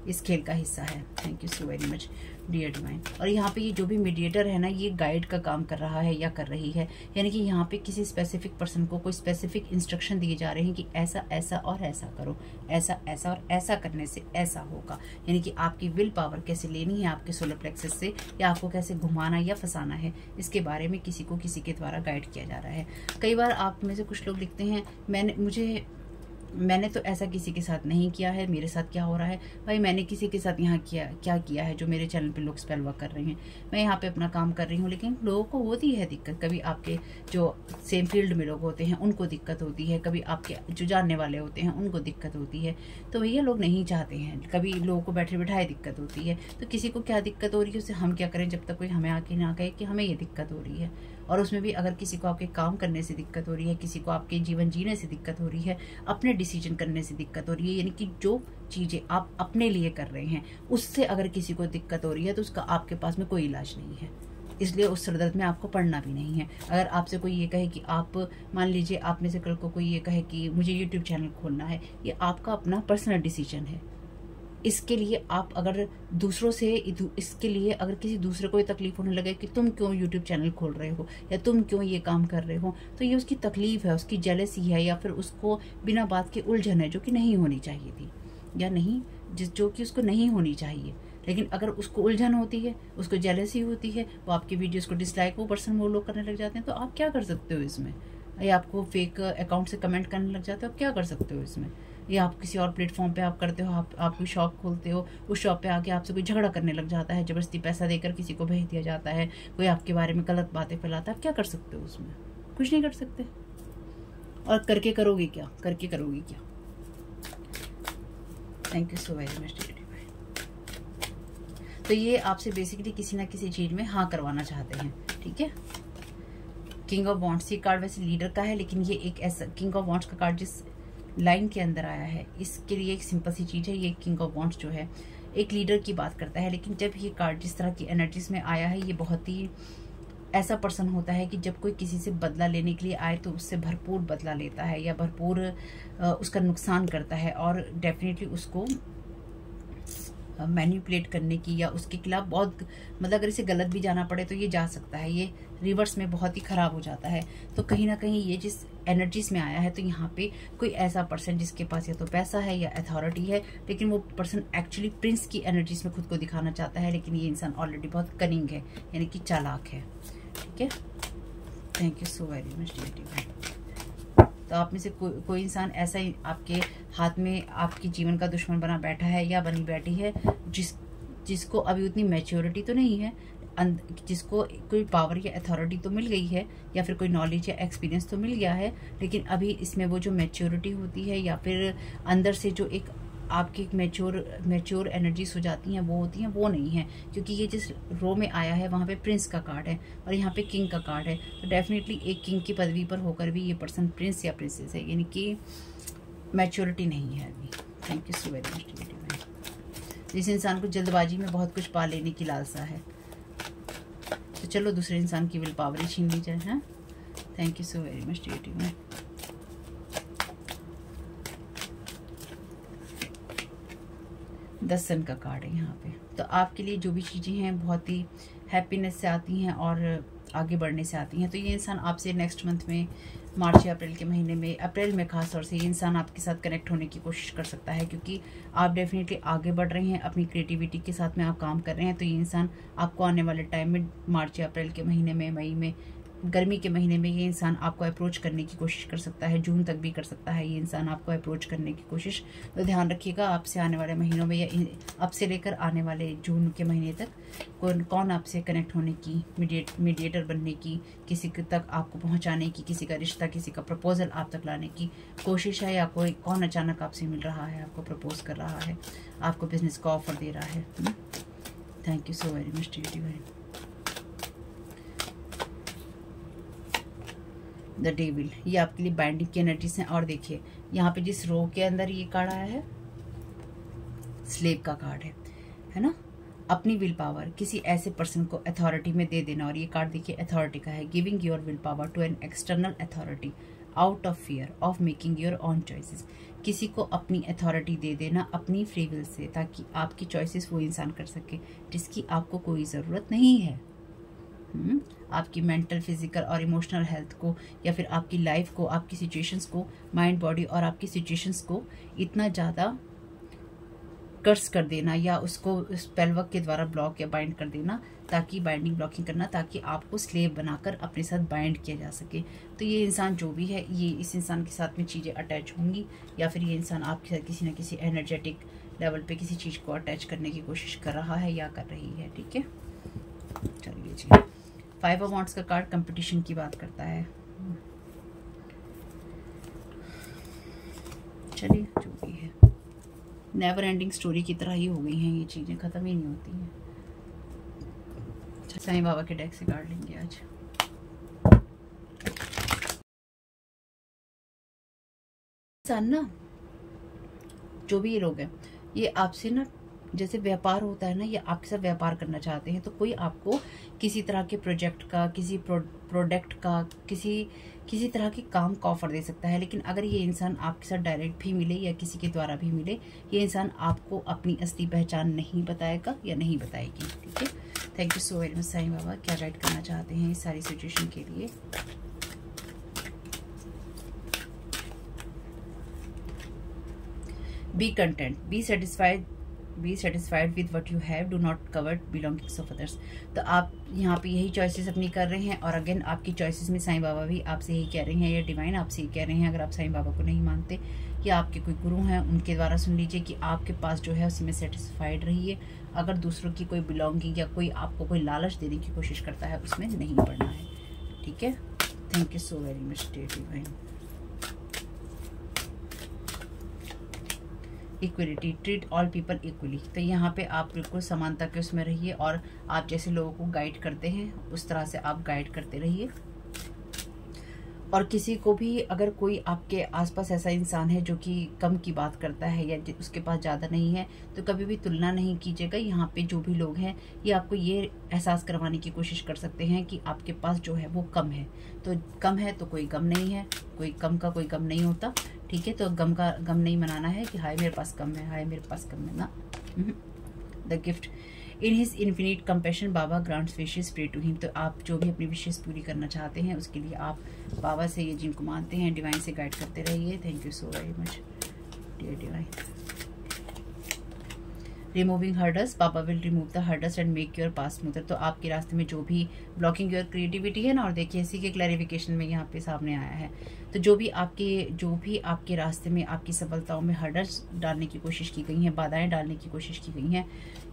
Speaker 1: इस खेल का हिस्सा है। Thank you so very much dear divine. और यहाँ पे ये जो भी मीडिएटर है ना, ये गाइड का काम कर रहा है या कर रही है, यानी कि यहाँ पे किसी स्पेसिफिक पर्सन को कोई स्पेसिफिक इंस्ट्रक्शन दिए जा रहे हैं कि ऐसा ऐसा और ऐसा करो, ऐसा ऐसा और ऐसा करने से ऐसा होगा। यानी कि आपकी विल पावर कैसे लेनी है आपके सोलर प्लेक्सस से, या आपको कैसे घुमाना या फंसाना है, इसके बारे में किसी को किसी के द्वारा गाइड किया जा रहा है। कई बार आप में से कुछ लोग लिखते हैं मैंने तो ऐसा किसी के साथ नहीं किया है, मेरे साथ क्या हो रहा है। भाई मैंने किसी के साथ यहाँ क्या किया है जो मेरे चैनल पे लोग स्पेल वर्क कर रहे हैं। मैं यहाँ पे अपना काम कर रही हूँ, लेकिन लोगों को होती है दिक्कत। कभी आपके जो सेम फील्ड में लोग होते हैं उनको दिक्कत होती है, कभी आपके जो जानने वाले होते हैं उनको दिक्कत होती है। तो भैया लोग नहीं चाहते हैं, कभी लोगों को बैठे बिठाए दिक्कत होती है। तो किसी को क्या दिक्कत हो रही है उससे हम क्या करें, जब तक कोई हमें आके ना कहे कि हमें ये दिक्कत हो रही है। और उसमें भी अगर किसी को आपके काम करने से दिक्कत हो रही है, किसी को आपके जीवन जीने से दिक्कत हो रही है, अपने डिसीजन करने से दिक्कत हो रही है, यानी कि जो चीज़ें आप अपने लिए कर रहे हैं उससे अगर किसी को दिक्कत हो रही है तो उसका आपके पास में कोई इलाज नहीं है। इसलिए उस सरदर्द में आपको पढ़ना भी नहीं है। अगर आपसे कोई ये कहे कि आप मान लीजिए आप में से कल को कोई ये कहे कि मुझे यूट्यूब चैनल खोलना है, ये आपका अपना पर्सनल डिसीजन है। इसके लिए आप अगर दूसरों से इसके लिए अगर किसी दूसरे को ये तकलीफ होने लगे कि तुम क्यों यूट्यूब चैनल खोल रहे हो या तुम क्यों ये काम कर रहे हो, तो ये उसकी तकलीफ है, उसकी जेलसी है, या फिर उसको बिना बात के उलझन है जो कि नहीं होनी चाहिए थी, या नहीं जो कि उसको नहीं होनी चाहिए। लेकिन अगर उसको उलझन होती है, उसको जेलसी होती है, वो आपकी वीडियोस को डिसलाइक वो पर्सन वो लोग करने लग जाते हैं, तो आप क्या कर सकते हो इसमें। या आपको फेक अकाउंट से कमेंट करने लग जाते हो, आप क्या कर सकते हो इसमें। या आप किसी और प्लेटफॉर्म पे आप करते हो, आप कोई शॉप खोलते हो, उस शॉप पे आके आपसे कोई झगड़ा करने लग जाता है, जबरदस्ती पैसा देकर किसी को भेज दिया जाता है, कोई आपके बारे में गलत बातें फैलाता है, आप क्या कर सकते हो उसमें, कुछ नहीं कर सकते। और करके करोगे क्या, करके करोगे क्या। Thank you so very much. तो ये आपसे बेसिकली किसी ना किसी चीज में हाँ करवाना चाहते हैं, ठीक है। किंग ऑफ वॉन्ड्स, ये कार्ड वैसे लीडर का है, लेकिन ये एक ऐसा किंग ऑफ वॉन्ड्स का कार्ड जिस लाइन के अंदर आया है, इसके लिए एक सिंपल सी चीज़ है। ये किंग ऑफ वॉन्ड्स जो है एक लीडर की बात करता है। लेकिन जब ये कार्ड जिस तरह की एनर्जीज में आया है, ये बहुत ही ऐसा पर्सन होता है कि जब कोई किसी से बदला लेने के लिए आए तो उससे भरपूर बदला लेता है या भरपूर उसका नुकसान करता है, और डेफिनेटली उसको मैनिपुलेट करने की या उसके खिलाफ बहुत, मतलब अगर इसे गलत भी जाना पड़े तो ये जा सकता है। ये रिवर्स में बहुत ही खराब हो जाता है। तो कहीं ना कहीं ये जिस एनर्जीज में आया है, तो यहाँ पे कोई ऐसा पर्सन जिसके पास या तो पैसा है या अथॉरिटी है, लेकिन वो पर्सन एक्चुअली प्रिंस की एनर्जीज में खुद को दिखाना चाहता है। लेकिन ये इंसान ऑलरेडी बहुत कनिंग है, यानी कि चालाक है। ठीक है, thank you so very much dear. तो आप में से कोई इंसान ऐसा ही आपके हाथ में आपके जीवन का दुश्मन बना बैठा है या बनी बैठी है, जिसको अभी उतनी मैच्योरिटी तो नहीं है, जिसको कोई पावर या अथॉरिटी तो मिल गई है या फिर कोई नॉलेज या एक्सपीरियंस तो मिल गया है, लेकिन अभी इसमें वो जो मैच्योरिटी होती है या फिर अंदर से जो एक आपकी मैच्योर एनर्जीज हो जाती हैं, वो होती हैं, वो नहीं है। क्योंकि ये जिस रो में आया है वहाँ पे प्रिंस का कार्ड है और यहाँ पे किंग का कार्ड है। तो डेफिनेटली एक किंग की पदवी पर होकर भी ये पर्सन प्रिंस या प्रिंसेस है, यानी कि मैच्योरिटी नहीं है अभी। Thank you so very much. जिस इंसान को जल्दबाजी में बहुत कुछ पा लेने की लालसा है, तो चलो दूसरे इंसान की विल पावर ही छीन ली जाए। हाँ, thank you so very much dear. दस सन का कार्ड है यहाँ पे। तो आपके लिए जो भी चीज़ें हैं बहुत ही हैप्पीनेस से आती हैं और आगे बढ़ने से आती हैं। तो ये इंसान आपसे नेक्स्ट मंथ में मार्च या अप्रैल के महीने में, अप्रैल में खास तौर से ये इंसान आपके साथ कनेक्ट होने की कोशिश कर सकता है, क्योंकि आप डेफिनेटली आगे बढ़ रहे हैं, अपनी क्रिएटिविटी के साथ में आप काम कर रहे हैं। तो ये इंसान आपको आने वाले टाइम में मार्च या अप्रैल के महीने में, मई में, गर्मी के महीने में ये इंसान आपको अप्रोच करने की कोशिश कर सकता है। जून तक भी कर सकता है ये इंसान आपको अप्रोच करने की कोशिश। तो ध्यान रखिएगा, आपसे आने वाले महीनों में या अब से लेकर आने वाले जून के महीने तक कौन आपसे कनेक्ट होने की, मीडिएटर बनने की, किसी तक आपको पहुंचाने की, किसी का रिश्ता, किसी का प्रपोजल आप तक लाने की कोशिश है, या कोई कौन अचानक आपसे मिल रहा है, आपको प्रपोज कर रहा है, आपको बिजनेस का ऑफर दे रहा है। Thank you so very much dear. The devil, ये आपके लिए बाइंडिंग की एनर्जीज हैं। और देखिए यहाँ पे जिस रो के अंदर ये कार्ड आया है, स्लेव का कार्ड है ना। अपनी विल पावर किसी ऐसे पर्सन को अथॉरिटी में दे देना। और ये कार्ड देखिए अथॉरिटी का है। Giving your will power to an external authority out of fear of making your own choices. किसी को अपनी अथॉरिटी दे देना अपनी फ्री विल से, ताकि आपकी चॉइसेस वो इंसान कर सके जिसकी आपको कोई ज़रूरत नहीं है। आपकी मेंटल, फिजिकल और इमोशनल हेल्थ को, या फिर आपकी लाइफ को, आपकी सिचुएशंस को, माइंड, बॉडी और आपकी सिचुएशंस को इतना ज़्यादा कर्स कर देना या उसको स्पेल वर्क के द्वारा ब्लॉक या बाइंड कर देना, ताकि बाइंडिंग ब्लॉकिंग करना, ताकि आपको स्लेव बनाकर अपने साथ बाइंड किया जा सके। तो ये इंसान जो भी है, ये इस इंसान के साथ में चीज़ें अटैच होंगी, या फिर ये इंसान आपके साथ किसी न किसी एनर्जेटिक लेवल पे किसी चीज़ को अटैच करने की कोशिश कर रहा है या कर रही है। ठीक है, चलिए जी। 5 ऑफ वांड्स का कार्ड कंपटीशन की बात करता है। चलिए, जो भी है, नेवर एंडिंग स्टोरी की तरह ही हो गई हैं ये चीजें, खत्म ही नहीं होती हैं। साईं बाबा के डेक से कार्ड लेंगे आज। इंसान ना, जो भी ये लोग हैं, ये आपसे ना, जैसे व्यापार होता है ना, ये आपके साथ व्यापार करना चाहते हैं। तो कोई आपको किसी तरह के प्रोजेक्ट का, किसी प्रोडक्ट का, किसी तरह के काम का ऑफर दे सकता है। लेकिन अगर ये इंसान आपके साथ डायरेक्ट भी मिले या किसी के द्वारा भी मिले, ये इंसान आपको अपनी असली पहचान नहीं बताएगा या नहीं बताएगी। ठीक है, thank you so very much Sai Baba. क्या गाइड करना चाहते हैं इस सारी सिचुएशन के लिए? B content, be satisfied with what you have, do not covered belongings of others. तो आप यहाँ पे यही चॉइसेस अपनी कर रहे हैं, और अगेन आपकी चॉइसेस में साईं बाबा भी आपसे यही कह रहे हैं, या डिवाइन आपसे यही कह रहे हैं। अगर आप साईं बाबा को नहीं मानते या आपके कोई गुरु हैं, उनके द्वारा सुन लीजिए कि आपके पास जो है उसी में सेटिस्फाइड रहिए। अगर दूसरों की कोई बिलोंगिंग या कोई आपको कोई लालच देने की कोशिश करता है, उसमें नहीं पड़ना है। ठीक है, thank you so very much divine. Equality, treat all people equally. तो यहाँ पे आप बिल्कुल समानता के उसमें रहिए, और आप जैसे लोगों को गाइड करते हैं उस तरह से आप गाइड करते रहिए। और किसी को भी अगर कोई आपके आसपास ऐसा इंसान है जो कि कम की बात करता है या उसके पास ज़्यादा नहीं है, तो कभी भी तुलना नहीं कीजिएगा। यहाँ पे जो भी लोग हैं ये आपको ये एहसास करवाने की कोशिश कर सकते हैं कि आपके पास जो है वो कम है। तो कम है तो कोई गम नहीं है, कोई कम का कोई गम नहीं होता, ठीक है। तो गम का गम नहीं मनाना है कि हाय मेरे पास कम है, हाय मेरे पास कम है ना। The gift in his infinite compassion Baba grants wishes pray to him. तो आप जो भी अपनी विशेस पूरी करना चाहते हैं उसके लिए आप बाबा से, ये जिनको मानते हैं, डिवाइन से गाइड करते रहिए। Thank you so very much dear divine. Removing hurdles, Baba will remove the hurdles and make your path smoother. तो आपके रास्ते में जो भी ब्लॉकिंग योर क्रिएटिविटी है ना, और देखिए इसी के क्लैरिफिकेशन में यहाँ पे सामने आया है। तो जो भी आपके रास्ते में आपकी सफलताओं में हर्डल्स डालने की कोशिश की गई हैं, बाधाएं डालने की कोशिश की गई हैं,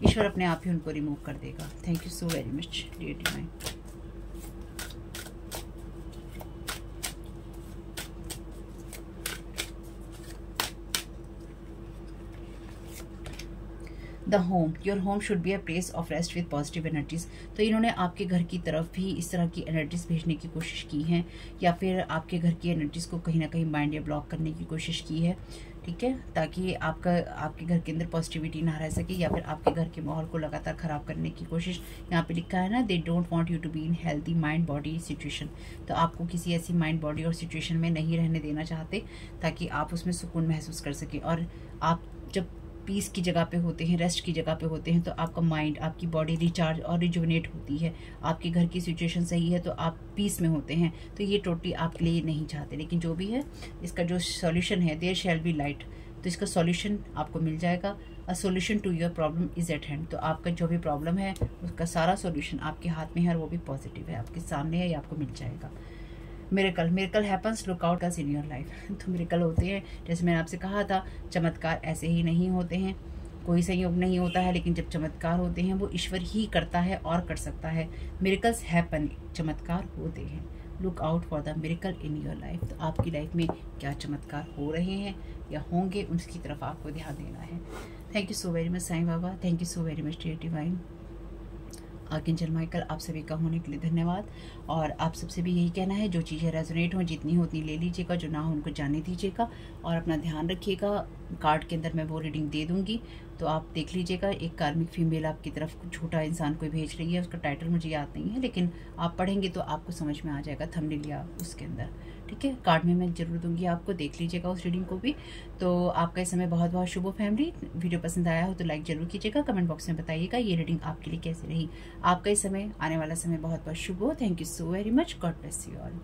Speaker 1: ईश्वर अपने आप ही उनको रिमूव कर देगा। Thank you so very much dear divine. The home, your home should be a place of rest with positive energies. तो इन्होंने आपके घर की तरफ भी इस तरह की एनर्जीज भेजने की कोशिश की है, या फिर आपके घर की एनर्जीज को कहीं ना कहीं माइंड या ब्लॉक करने की कोशिश की है, ठीक है, ताकि आपके घर के अंदर पॉजिटिविटी ना रह सके, या फिर आपके घर के माहौल को लगातार खराब करने की कोशिश। यहाँ पे लिखा है ना, they don't want you to be in healthy mind body situation. तो आपको किसी ऐसी माइंड बॉडी और सिचुएशन में नहीं रहने देना चाहते ताकि आप उसमें सुकून महसूस कर सकें। और आप जब पीस की जगह पे होते हैं, रेस्ट की जगह पे होते हैं, तो आपका माइंड, आपकी बॉडी रिचार्ज और रिजुवनेट होती है। आपके घर की सिचुएशन सही है तो आप पीस में होते हैं। तो ये टोटली आपके लिए नहीं चाहते, लेकिन जो भी है इसका जो सॉल्यूशन है, देयर शैल बी लाइट। तो इसका सॉल्यूशन आपको मिल जाएगा। A solution to your problem is at hand. तो आपका जो भी प्रॉब्लम है उसका सारा सॉल्यूशन आपके हाथ में है, और वो भी पॉजिटिव है, आपके सामने है, ये आपको मिल जाएगा। Miracle happens, look out in your life. तो मिरेकल होते हैं, जैसे मैंने आपसे कहा था, चमत्कार ऐसे ही नहीं होते हैं, कोई संयोग नहीं होता है, लेकिन जब चमत्कार होते हैं वो ईश्वर ही करता है और कर सकता है। मिरेकल्स हैपन, चमत्कार होते हैं। Look out for the miracle in your life. तो आपकी लाइफ में क्या चमत्कार हो रहे हैं या होंगे, उसकी तरफ आपको ध्यान देना है। Thank you so very much Sai Baba, thank you so very much dear divine. Archangel Michael, आप सभी का होने के लिए धन्यवाद। और आप सबसे भी यही कहना है, जो चीज़ें रेजोनेट हों, जितनी हो उतनी ले लीजिएगा, जो ना हो उनको जाने दीजिएगा, और अपना ध्यान रखिएगा। कार्ड के अंदर मैं वो रीडिंग दे दूंगी, तो आप देख लीजिएगा। एक कार्मिक फीमेल आपकी तरफ छोटा इंसान कोई भेज रही है, उसका टाइटल मुझे याद नहीं है, लेकिन आप पढ़ेंगे तो आपको समझ में आ जाएगा, थंबनेल या उसके अंदर, ठीक है। कार्ड में मैं जरूर दूंगी आपको, देख लीजिएगा उस रीडिंग को भी। तो आपका इस समय बहुत बहुत शुभ हो फैमिली। वीडियो पसंद आया हो तो लाइक जरूर कीजिएगा, कमेंट बॉक्स में बताइएगा ये रीडिंग आपके लिए कैसी रही। आपका इस समय, आने वाला समय बहुत बहुत शुभ हो। Thank you so very much, God bless you all.